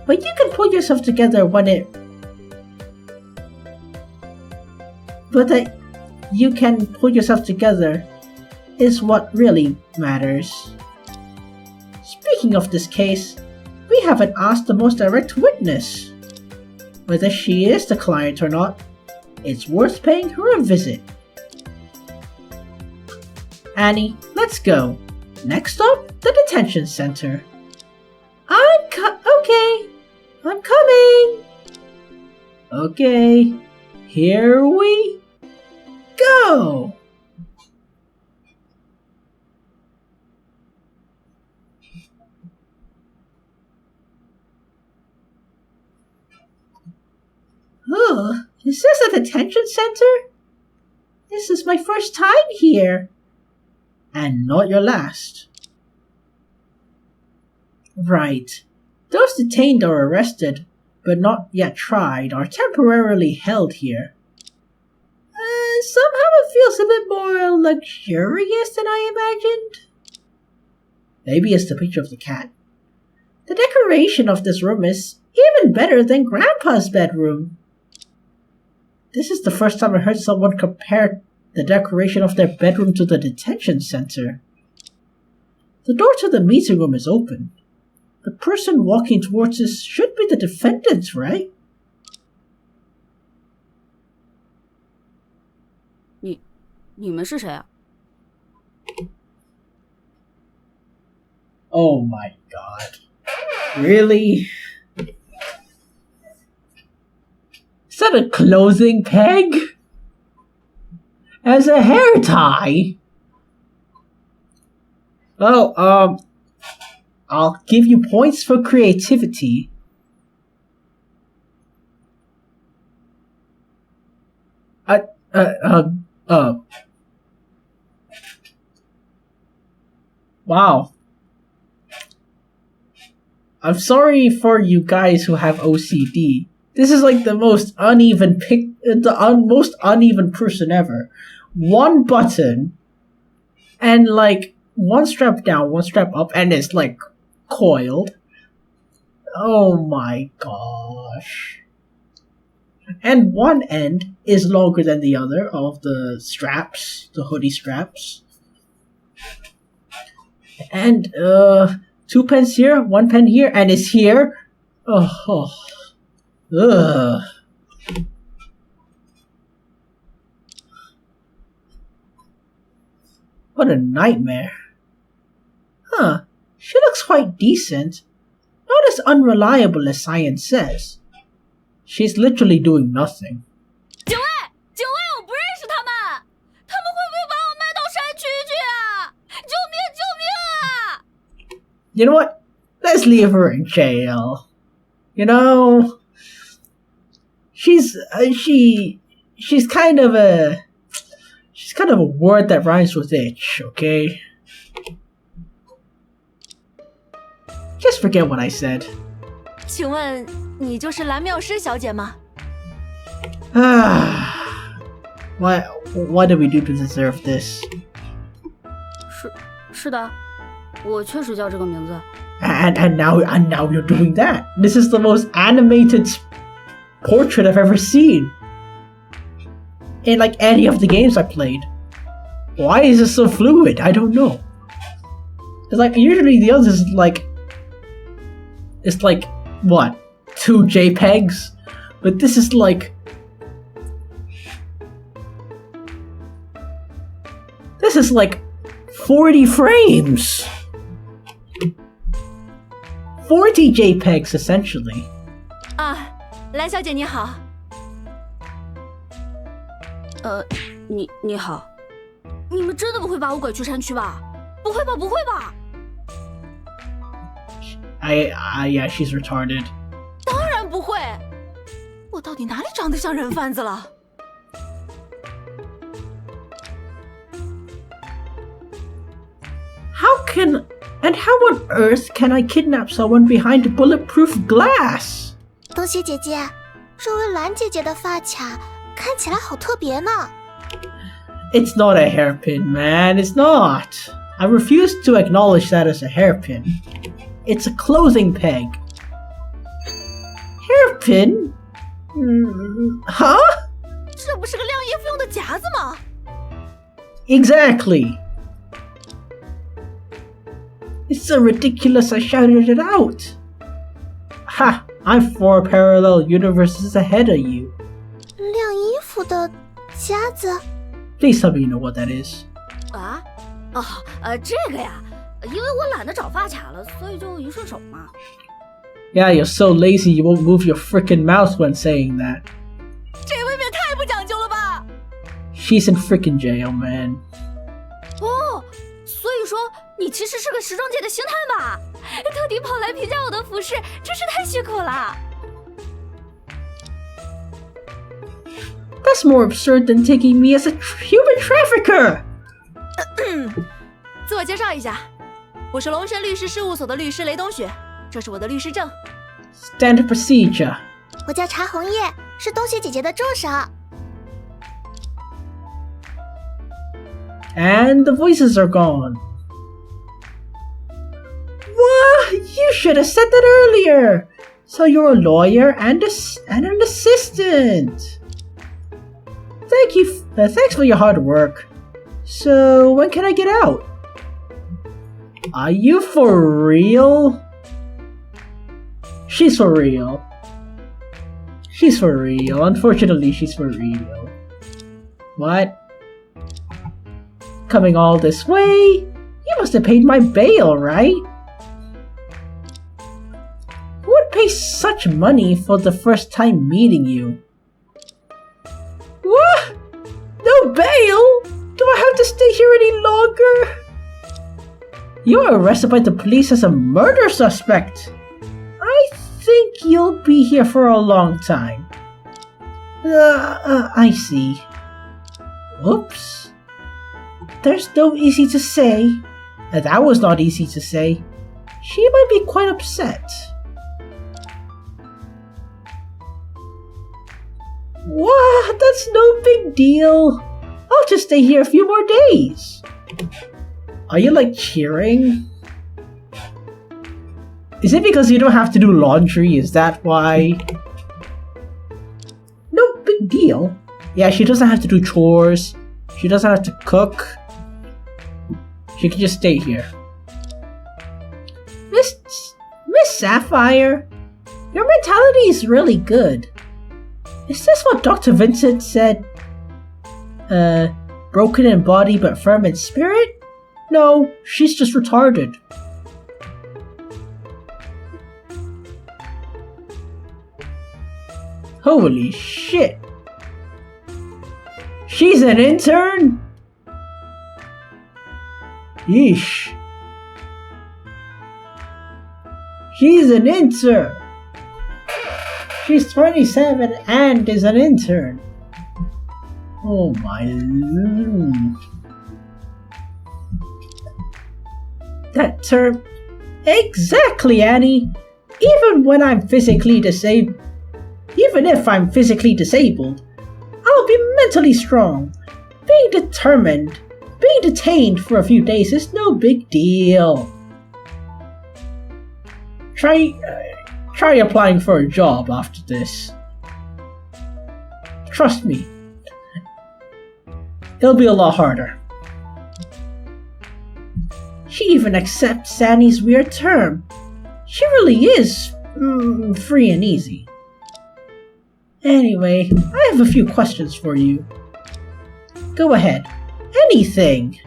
but you can pull yourself together when But that you can pull yourself together is what really matters. Speaking of this case, we haven't asked the most direct witness whether she is the client or not. it's worth paying her a visit. Annie, let's go. Next stop, the detention center. Okay. I'm coming. Okay, here we go. Is this a detention center? This is my first time here. And not your last. Right. Those detained or arrested, but not yet tried, are temporarily held here. Somehow it feels a bit more luxurious than I imagined. Maybe it's the picture of the cat. The decoration of this room is even better than Grandpa's bedroom. This is the first time I heard someone compare the decoration of their bedroom to the detention center. The door to the meeting room is open. The person walking towards us should be the defendant, right?你们是谁啊? Oh my god. Really? Is that a clothing peg? As a hair tie? Well, I'll give you points for creativity. Wow. I'm sorry for you guys who have OCD. This is like the most uneven most uneven person ever. One button, and like one strap down, one strap up, and it's like coiled. Oh my gosh. And one end is longer than the other of the straps, the hoodie straps. And 2 pens here, 1 pen here, and it's here. Ugh. What a nightmare. Huh, she looks quite decent. Not as unreliable as science says. She's literally doing nothing. 警卫，我不认识他们，他们会不会把我卖到山区去啊？救命啊！ You know what? Let's leave her in jail. You know, she's kind of a word that rhymes with itch, okay? Just forget what I said. 请问你就是蓝妙诗小姐吗？ What did we do to deserve this? 是的，我确实叫这个名字。 And now you're doing that. This is the most animated portrait I've ever seen in like any of the games I played. Why is it so fluid? I don't know. It's like usually the others is like it's like what, 2 JPEGs, but this is like 40 frames. 40 JPEGs essentially. 啊，蓝小姐你好。你好。你们真的不会把我拐去山区吧？不会吧？ Yeah, she's retarded. 当然不会。我到底哪里长得像人贩子了？ How on earth can I kidnap someone behind bulletproof glass? 冬雪姐姐，这位蓝姐姐的发卡看起来好特别呢。 It's not a hairpin, man. It's not. I refuse to acknowledge that as a hairpin. It's a clothing peg. Hairpin? Huh? 这不是个晾衣服用的夹子吗？ Exactly. It's so ridiculous I shouted it out. Ha! I'm 4 parallel universes ahead of you. 晾衣服的的夹子。 Please tell me you know what that is. 啊？哦，这个呀，因为我懒得找发卡了，所以就一顺手嘛。Yeah, you're so lazy you won't move your frickin' mouth when saying that. 这未免太不讲究了吧？ She's in frickin' jail, man. 哦，所以说你其实是个时装界的星探吧？特地跑来评价我的服饰，真是太辛苦了。 That's more absurd than taking me as a human trafficker! 自我介绍一下，我是龙神律师事务所的律师雷东雪，这是我的律师证。 Standard procedure. 我叫茶红叶，是东雪姐姐的助手。 And the voices are gone. What? You should have said that earlier! So you're a lawyer and an assistant! Thanks for your hard work. So, when can I get out? Are you for real? She's for real. She's for real. Unfortunately, she's for real. What? Coming all this way? You must have paid my bail, right? Who would pay such money for the first time meeting you? What? No bail? Do I have to stay here any longer? You were arrested by the police as a murder suspect. I think you'll be here for a long time. I see. Whoops. There's no easy to say. That was not easy to say. She might be quite upset. What? That's no big deal. I'll just stay here a few more days. Are you like cheering? Is it because you don't have to do laundry? Is that why? No big deal. Yeah, she doesn't have to do chores. She doesn't have to cook. She can just stay here. Miss Sapphire, your mentality is really good. Is this what Dr. Vincent said? Broken in body but firm in spirit? No, she's just retarded. Holy shit. She's an intern? Yeesh. She's an intern. She's 27 and is an intern. Oh my lord. That term. Exactly, Annie. Even if I'm physically disabled, I'll be mentally strong. Being determined, being detained for a few days is no big deal. Try applying for a job after this. Trust me, it'll be a lot harder. She even accepts Annie's weird term. She really is free and easy. Anyway, I have a few questions for you. Go ahead. Anything.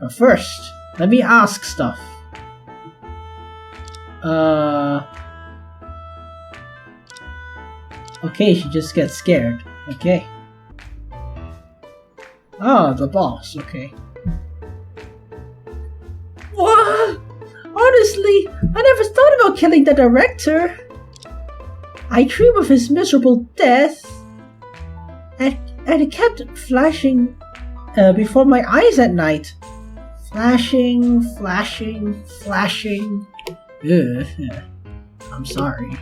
But first, let me ask stuff. Okay, she just gets scared. Okay. Ah, the boss. Okay. What? Honestly, I never thought about killing the director. I dream of his miserable death, and it kept flashing before my eyes at night. Flashing. Ugh. I'm sorry.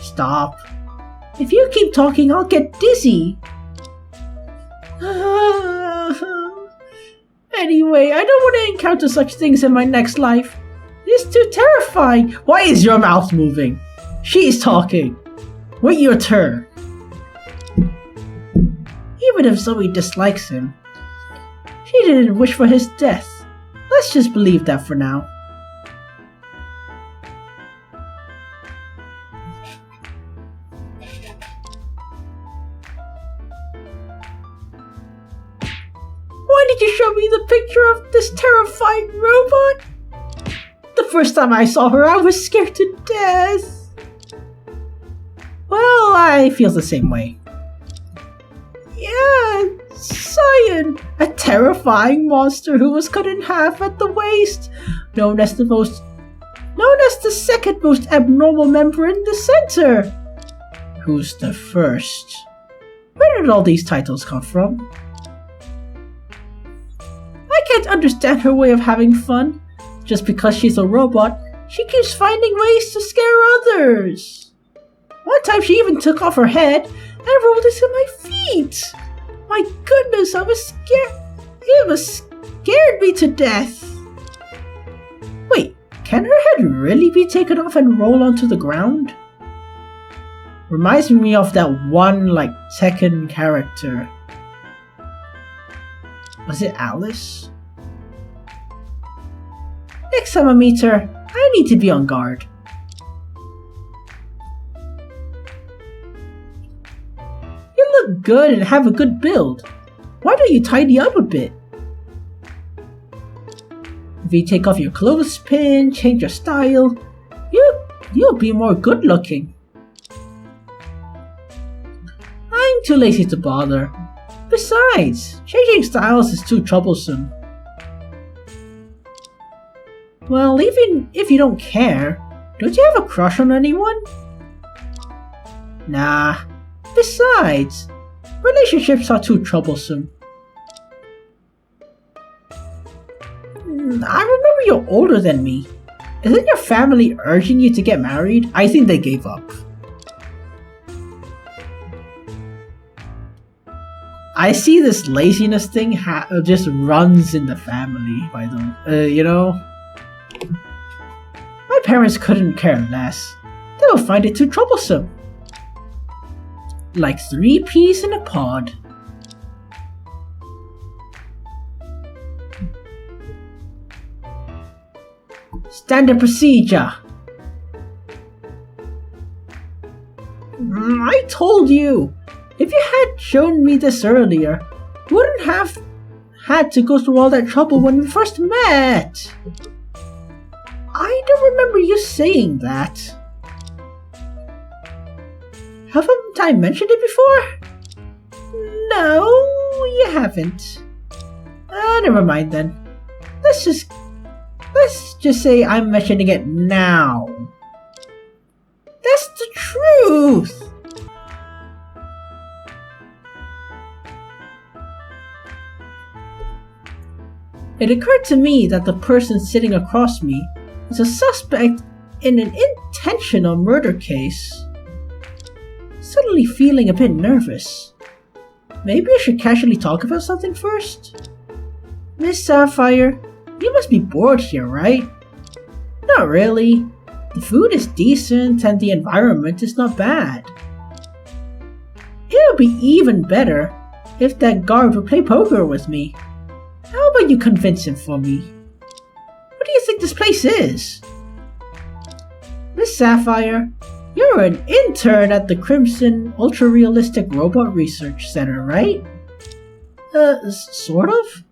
Stop. If you keep talking, I'll get dizzy. Anyway, I don't want to encounter such things in my next life. It's too terrifying. Why is your mouth moving? She's talking. Wait your turn. Even if Zoe dislikes him, she didn't wish for his death. Let's just believe that for now. picture of this terrifying robot? The first time I saw her, I was scared to death. Well, I feel the same way. Yeah, Cyan, a terrifying monster who was cut in half at the waist, known as the second most abnormal member in the center. Who's the first? Where did all these titles come from? I can't understand her way of having fun. Just because she's a robot, she keeps finding ways to scare others. One time she even took off her head and rolled into my feet. My goodness, I was scared. It scared me to death. Wait, can her head really be taken off and roll onto the ground? Reminds me of that one, Tekken character. Was it Alice? Next time I meet her, I need to be on guard. You look good and have a good build. Why don't you tidy up a bit? If you take off your clothespin, change your style, you'll be more good looking. I'm too lazy to bother. Besides, changing styles is too troublesome. Well, even if you don't care, don't you have a crush on anyone? Nah. Besides, relationships are too troublesome. I remember you're older than me. Isn't your family urging you to get married? I think they gave up. I see this laziness thing just runs in the family, by the way. My parents couldn't care less. They will find it too troublesome. Like 3 peas in a pod. Standard procedure. I told you. If you had shown me this earlier, you wouldn't have had to go through all that trouble when we first met. I don't remember you saying that. Haven't I mentioned it before? No, you haven't. Never mind then. Let's just say I'm mentioning it now. That's the truth! It occurred to me that the person sitting across me is a suspect in an intentional murder case. Suddenly feeling a bit nervous. Maybe I should casually talk about something first? Miss Sapphire, you must be bored here, right? Not really. The food is decent and the environment is not bad. It would be even better if that guard would play poker with me. How about you convince him for me? What do you think this place is? Miss Sapphire, you're an intern at the Crimson Ultra-Realistic Robot Research Center, right? Sort of?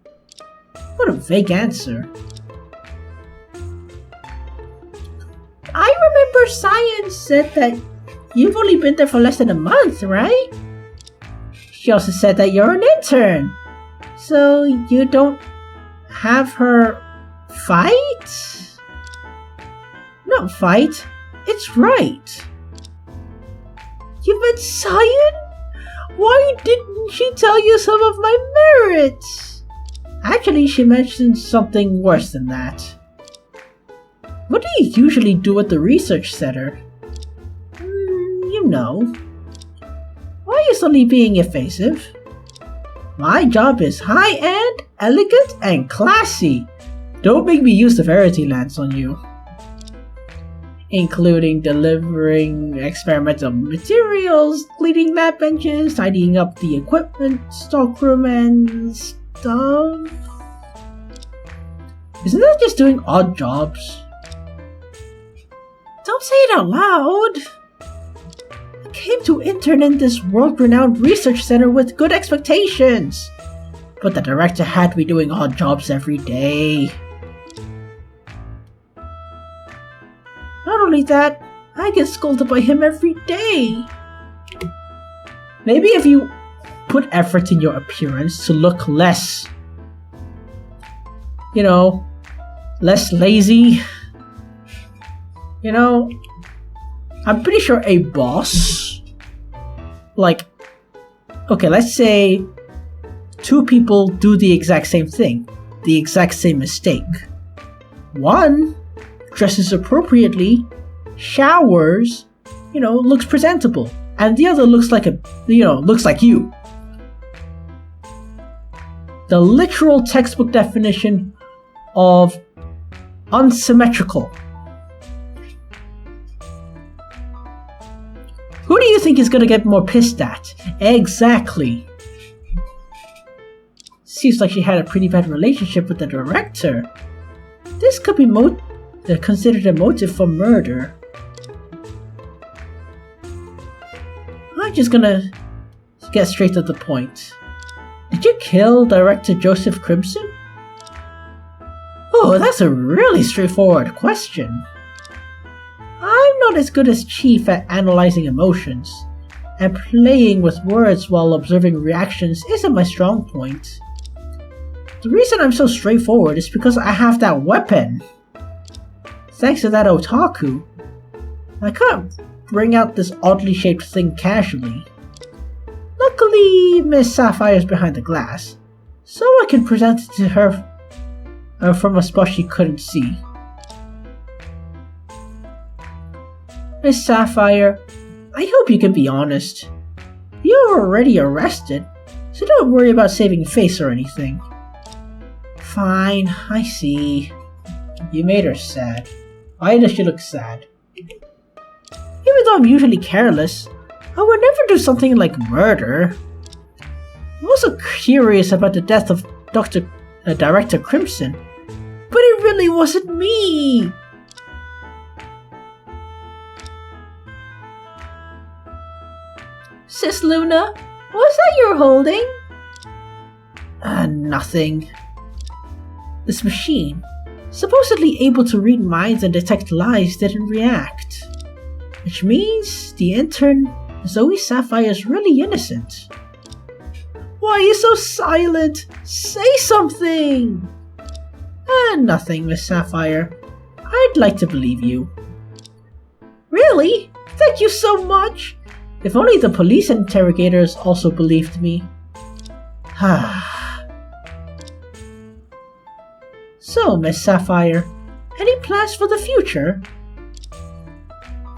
What a vague answer. I remember Science said that you've only been there for less than a month, right? She also said that you're an intern. So you don't have her fight? Not fight, it's right. You met Cyan? Why didn't she tell you some of my merits? Actually, she mentioned something worse than that. What do you usually do at the research center? You know. Why are you suddenly being evasive? My job is high-end, elegant, and classy. Don't make me use the Verity Lance on you. Including delivering experimental materials, cleaning lab benches, tidying up the equipment, stockroom, and stuff. Isn't that just doing odd jobs? Don't say it out loud. I came to intern in this world-renowned research center with good expectations. but the director had me doing odd jobs every day. Not only that, I get scolded by him every day. Maybe if you put effort in your appearance to look less, less lazy. I'm pretty sure a boss, okay, let's say 2 people do the exact same thing, the exact same mistake. One dresses appropriately, showers, looks presentable, and the other looks like looks like you. The literal textbook definition of unsymmetrical. Who do you think is gonna get more pissed at? Exactly. Seems like she had a pretty bad relationship with the director. This could be considered a motive for murder. I'm just gonna get straight to the point. Did you kill director Joseph Crimson? Oh, that's a really straightforward question. I'm not as good as Chief at analyzing emotions, and playing with words while observing reactions isn't my strong point. The reason I'm so straightforward is because I have that weapon. Thanks to that otaku, I can't bring out this oddly shaped thing casually. Luckily, Miss Sapphire's behind the glass, so I can present it to her from a spot she couldn't see. Miss Sapphire, I hope you can be honest. You're already arrested, so don't worry about saving face or anything. Fine, I see. You made her sad. Why does she look sad? Even though I'm usually careless, I would never do something like murder. I'm also curious about the death of Director Crimson, but it really wasn't me! Sis Luna, what's that you're holding? Nothing. This machine, supposedly able to read minds and detect lies, didn't react. Which means the intern, Zoe Sapphire, is really innocent. Why are you so silent? Say something! Nothing, Miss Sapphire. I'd like to believe you. Really? Thank you so much! If only the police interrogators also believed me. So, Miss Sapphire, any plans for the future?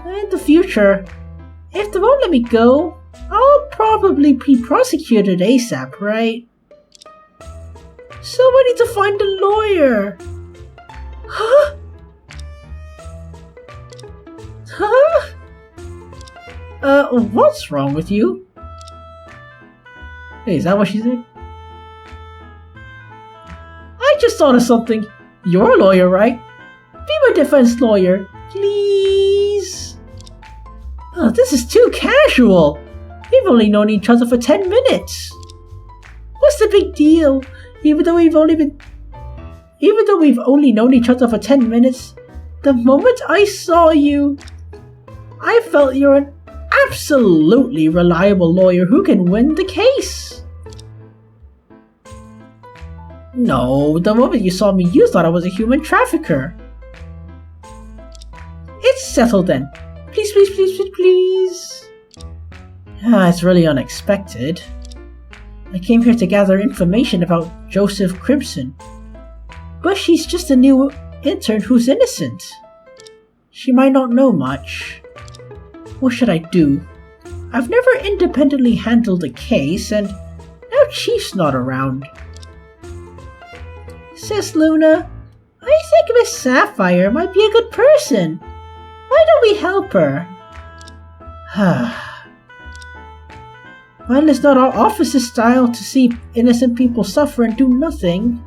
In the future, if they won't let me go, I'll probably be prosecuted ASAP, right? So I need to find a lawyer. Huh? Huh? What's wrong with you? Hey, is that what she said? I just thought of something. You're a lawyer, right? Be my defense lawyer, please. Oh, this is too casual. We've only known each other for 10 minutes. What's the big deal? Even though we've only known each other for 10 minutes, the moment I saw you, I felt you're an absolutely reliable lawyer who can win the case. No, the moment you saw me, you thought I was a human trafficker. It's settled then. Please, please, please, please, please. It's really unexpected. I came here to gather information about Joseph Crimson, but she's just a new intern who's innocent. She might not know much. What should I do? I've never independently handled a case, and now Chief's not around. Sis Luna, I think Miss Sapphire might be a good person. Why don't we help her? Well, it's not our office's style to see innocent people suffer and do nothing.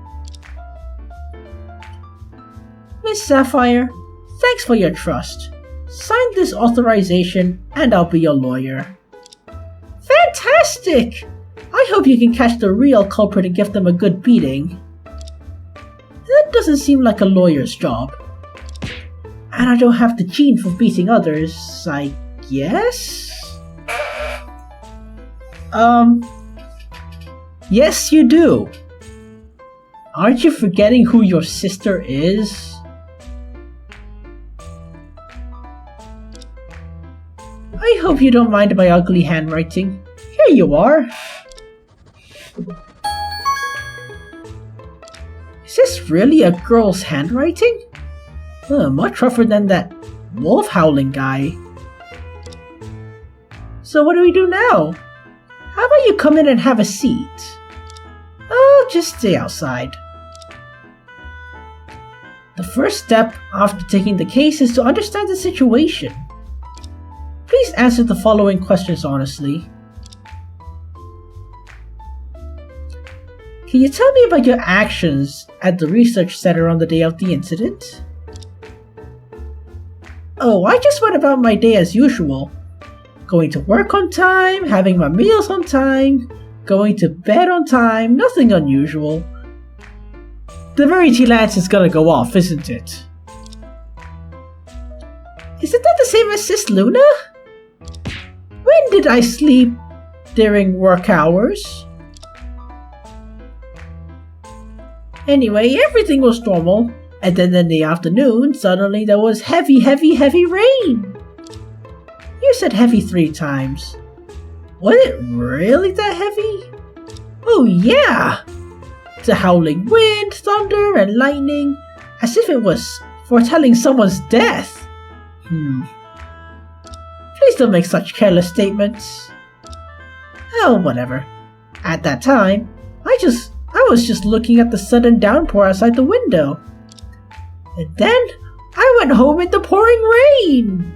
Miss Sapphire, thanks for your trust. Sign this authorization and I'll be your lawyer. Fantastic! I I hope you can catch the real culprit and give them a good beating. That doesn't seem like a lawyer's job. And I don't have the gene for beating others, I guess? Yes you do. Aren't you forgetting who your sister is? I hope you don't mind my ugly handwriting. Here you are. Is this really a girl's handwriting? Much rougher than that wolf howling guy. So what do we do now? How about you come in and have a seat? I'll just stay outside. The first step after taking the case is to understand the situation. Please answer the following questions honestly. Can you tell me about your actions at the research center on the day of the incident? Oh, I just went about my day as usual. Going to work on time, having my meals on time, going to bed on time, nothing unusual. The Verity Lance is gonna go off, isn't it? Isn't that the same as Sis Luna? When did I sleep during work hours? Anyway, everything was normal, and then in the afternoon, suddenly there was heavy rain. You said heavy 3 times. Was it really that heavy? Oh yeah! The howling wind, thunder, and lightning, as if it was foretelling someone's death. Please don't make such careless statements. Oh, whatever. At that time, I was just looking at the sudden downpour outside the window. And then, I went home in the pouring rain!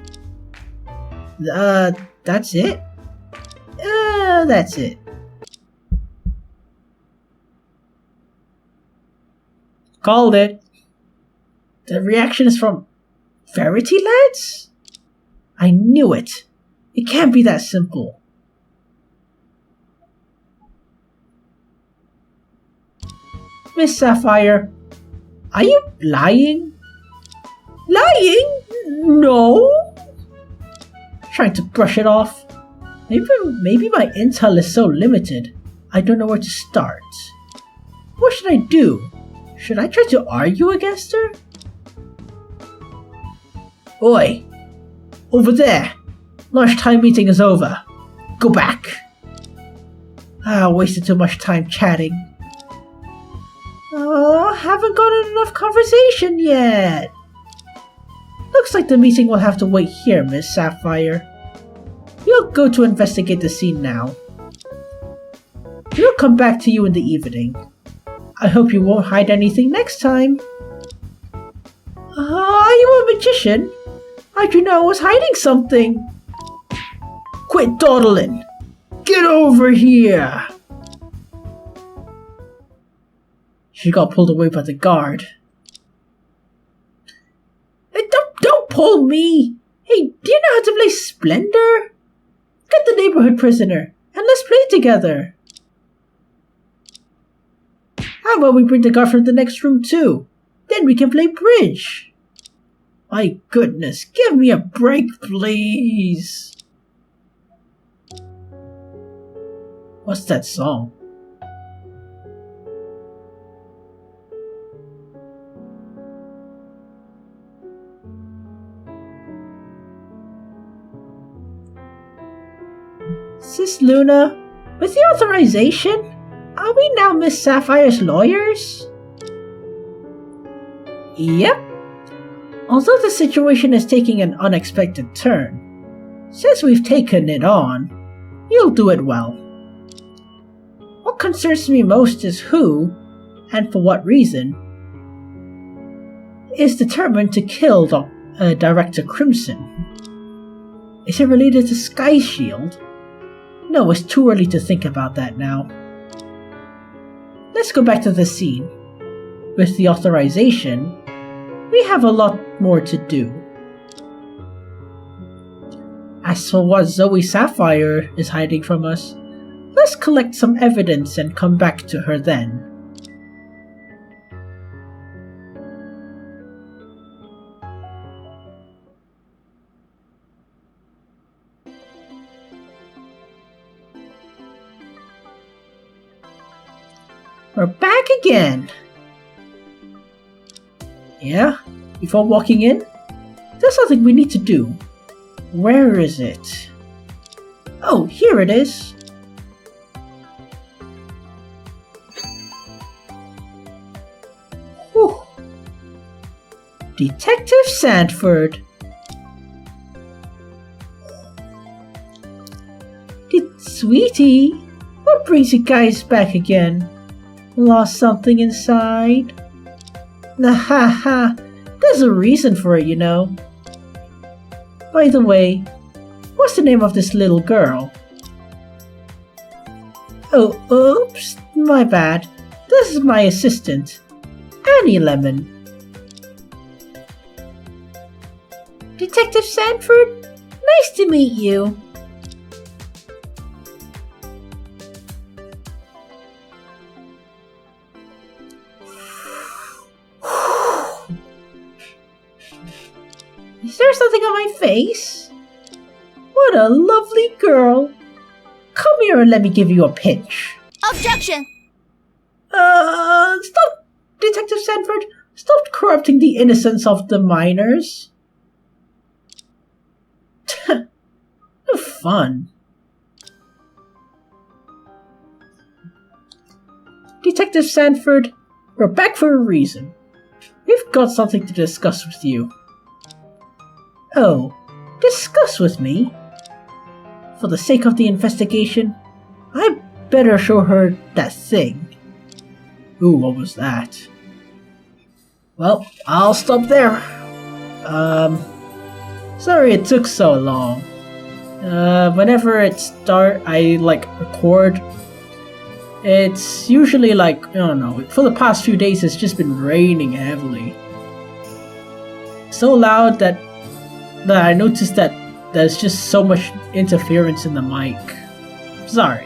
That's it? That's it. Called it. The reaction is from Verity Lads? I knew it. It can't be that simple. Miss Sapphire, are you lying? Lying? No? Trying to brush it off. Maybe my intel is so limited, I don't know where to start. What should I do? Should I try to argue against her? Oi! Over there! Lunchtime meeting is over. Go back! Wasted too much time chatting. Haven't gotten enough conversation yet. Looks like the meeting will have to wait here, Miss Sapphire. We'll go to investigate the scene now. We'll come back to you in the evening. I hope you won't hide anything next time. Are you a magician? I do know I was hiding something. Quit dawdling. Get over here. She got pulled away by the guard. Hey, don't pull me! Hey, do you know how to play Splendor? Get the neighborhood prisoner, and let's play together. How about we bring the guard from the next room too? Then we can play bridge. My goodness, give me a break, please. What's that song? Sis Luna, with the authorization, are we now Miss Sapphire's lawyers? Yep. Although the situation is taking an unexpected turn, since we've taken it on, you'll do it well. What concerns me most is who, and for what reason, is determined to kill Director Crimson. Is it related to Sky Shield? No, it's too early to think about that now. Let's go back to the scene. With the authorization, we have a lot more to do. As for what Zoe Sapphire is hiding from us, let's Let's collect some evidence and come back to her then. We're back again! Yeah? Before walking in? There's something we need to do. Where is it? Oh, here it is! Whew. Detective Sanford! Sweetie, what brings you guys back again? Lost something inside? Ha, there's a reason for it, you know. By the way, what's the name of this little girl? Oh, oops, my bad. This is my assistant, Annie Lemon. Detective Sanford, nice to meet you. Is there something on my face? What a lovely girl. Come here and let me give you a pinch. Objection! Stop, Detective Sanford. Stop corrupting the innocence of the minors. No fun. Detective Sanford, we're back for a reason. We've got something to discuss with you. Oh, discuss with me? For the sake of the investigation, I better show her that thing. Ooh, what was that? Well, I'll stop there. Sorry it took so long. Whenever I record, it's usually I don't know, for the past few days it's just been raining heavily. So loud that I noticed that there's just so much interference in the mic. Sorry.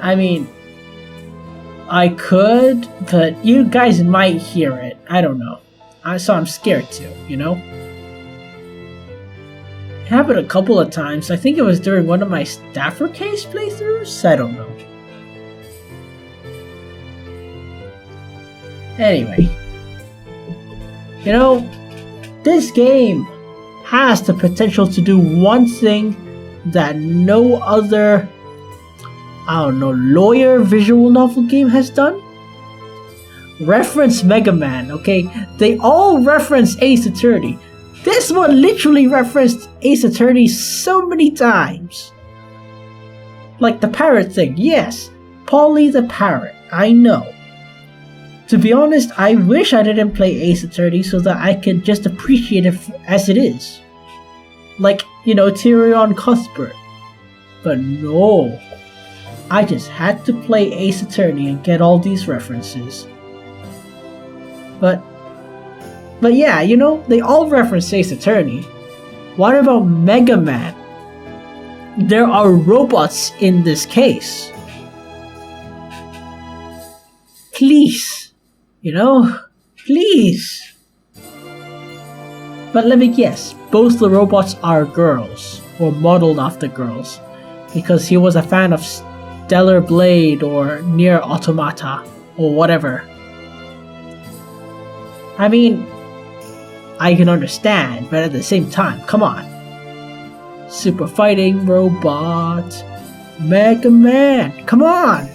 I mean, I could, but you guys might hear it. I don't know. So I'm scared too, you know? It happened a couple of times. I think it was during one of my Stafford case playthroughs? I don't know. Anyway. You know, this game has the potential to do one thing that no other, I don't know, lawyer visual novel game has done. Reference Mega Man, okay? They all reference Ace Attorney. This one literally referenced Ace Attorney so many times. Like the parrot thing, yes. Polly the parrot, I know. To be honest, I wish I didn't play Ace Attorney so that I could just appreciate it as it is. Like, you know, Tyrion Cuthbert. But no. I just had to play Ace Attorney and get all these references. But yeah, you know, they all reference Ace Attorney. What about Mega Man? There are robots in this case. Please. You know? Please. But let me guess, both the robots are girls, or modeled after girls, because he was a fan of Stellar Blade or Nier Automata, or whatever. I mean, I can understand, but at the same time, come on. Super Fighting Robot, Mega Man, come on!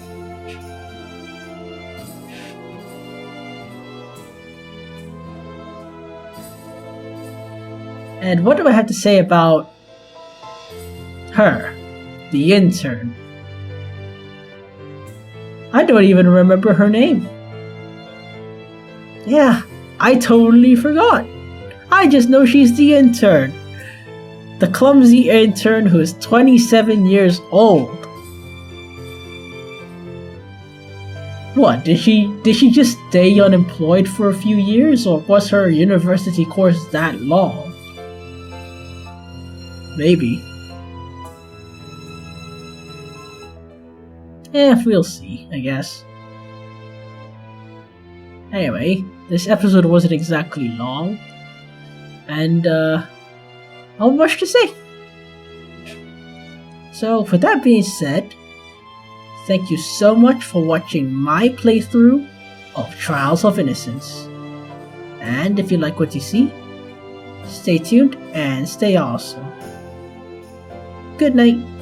And what do I have to say about her, the intern? I don't even remember her name. Yeah, I totally forgot. I just know she's the intern. The clumsy intern who is 27 years old. What, did she just stay unemployed for a few years, or was her university course that long? Maybe. We'll see, I guess. Anyway, this episode wasn't exactly long, and not much to say. So, with that being said, thank you so much for watching my playthrough of Trials of Innocence. And if you like what you see, stay tuned and stay awesome. Good night.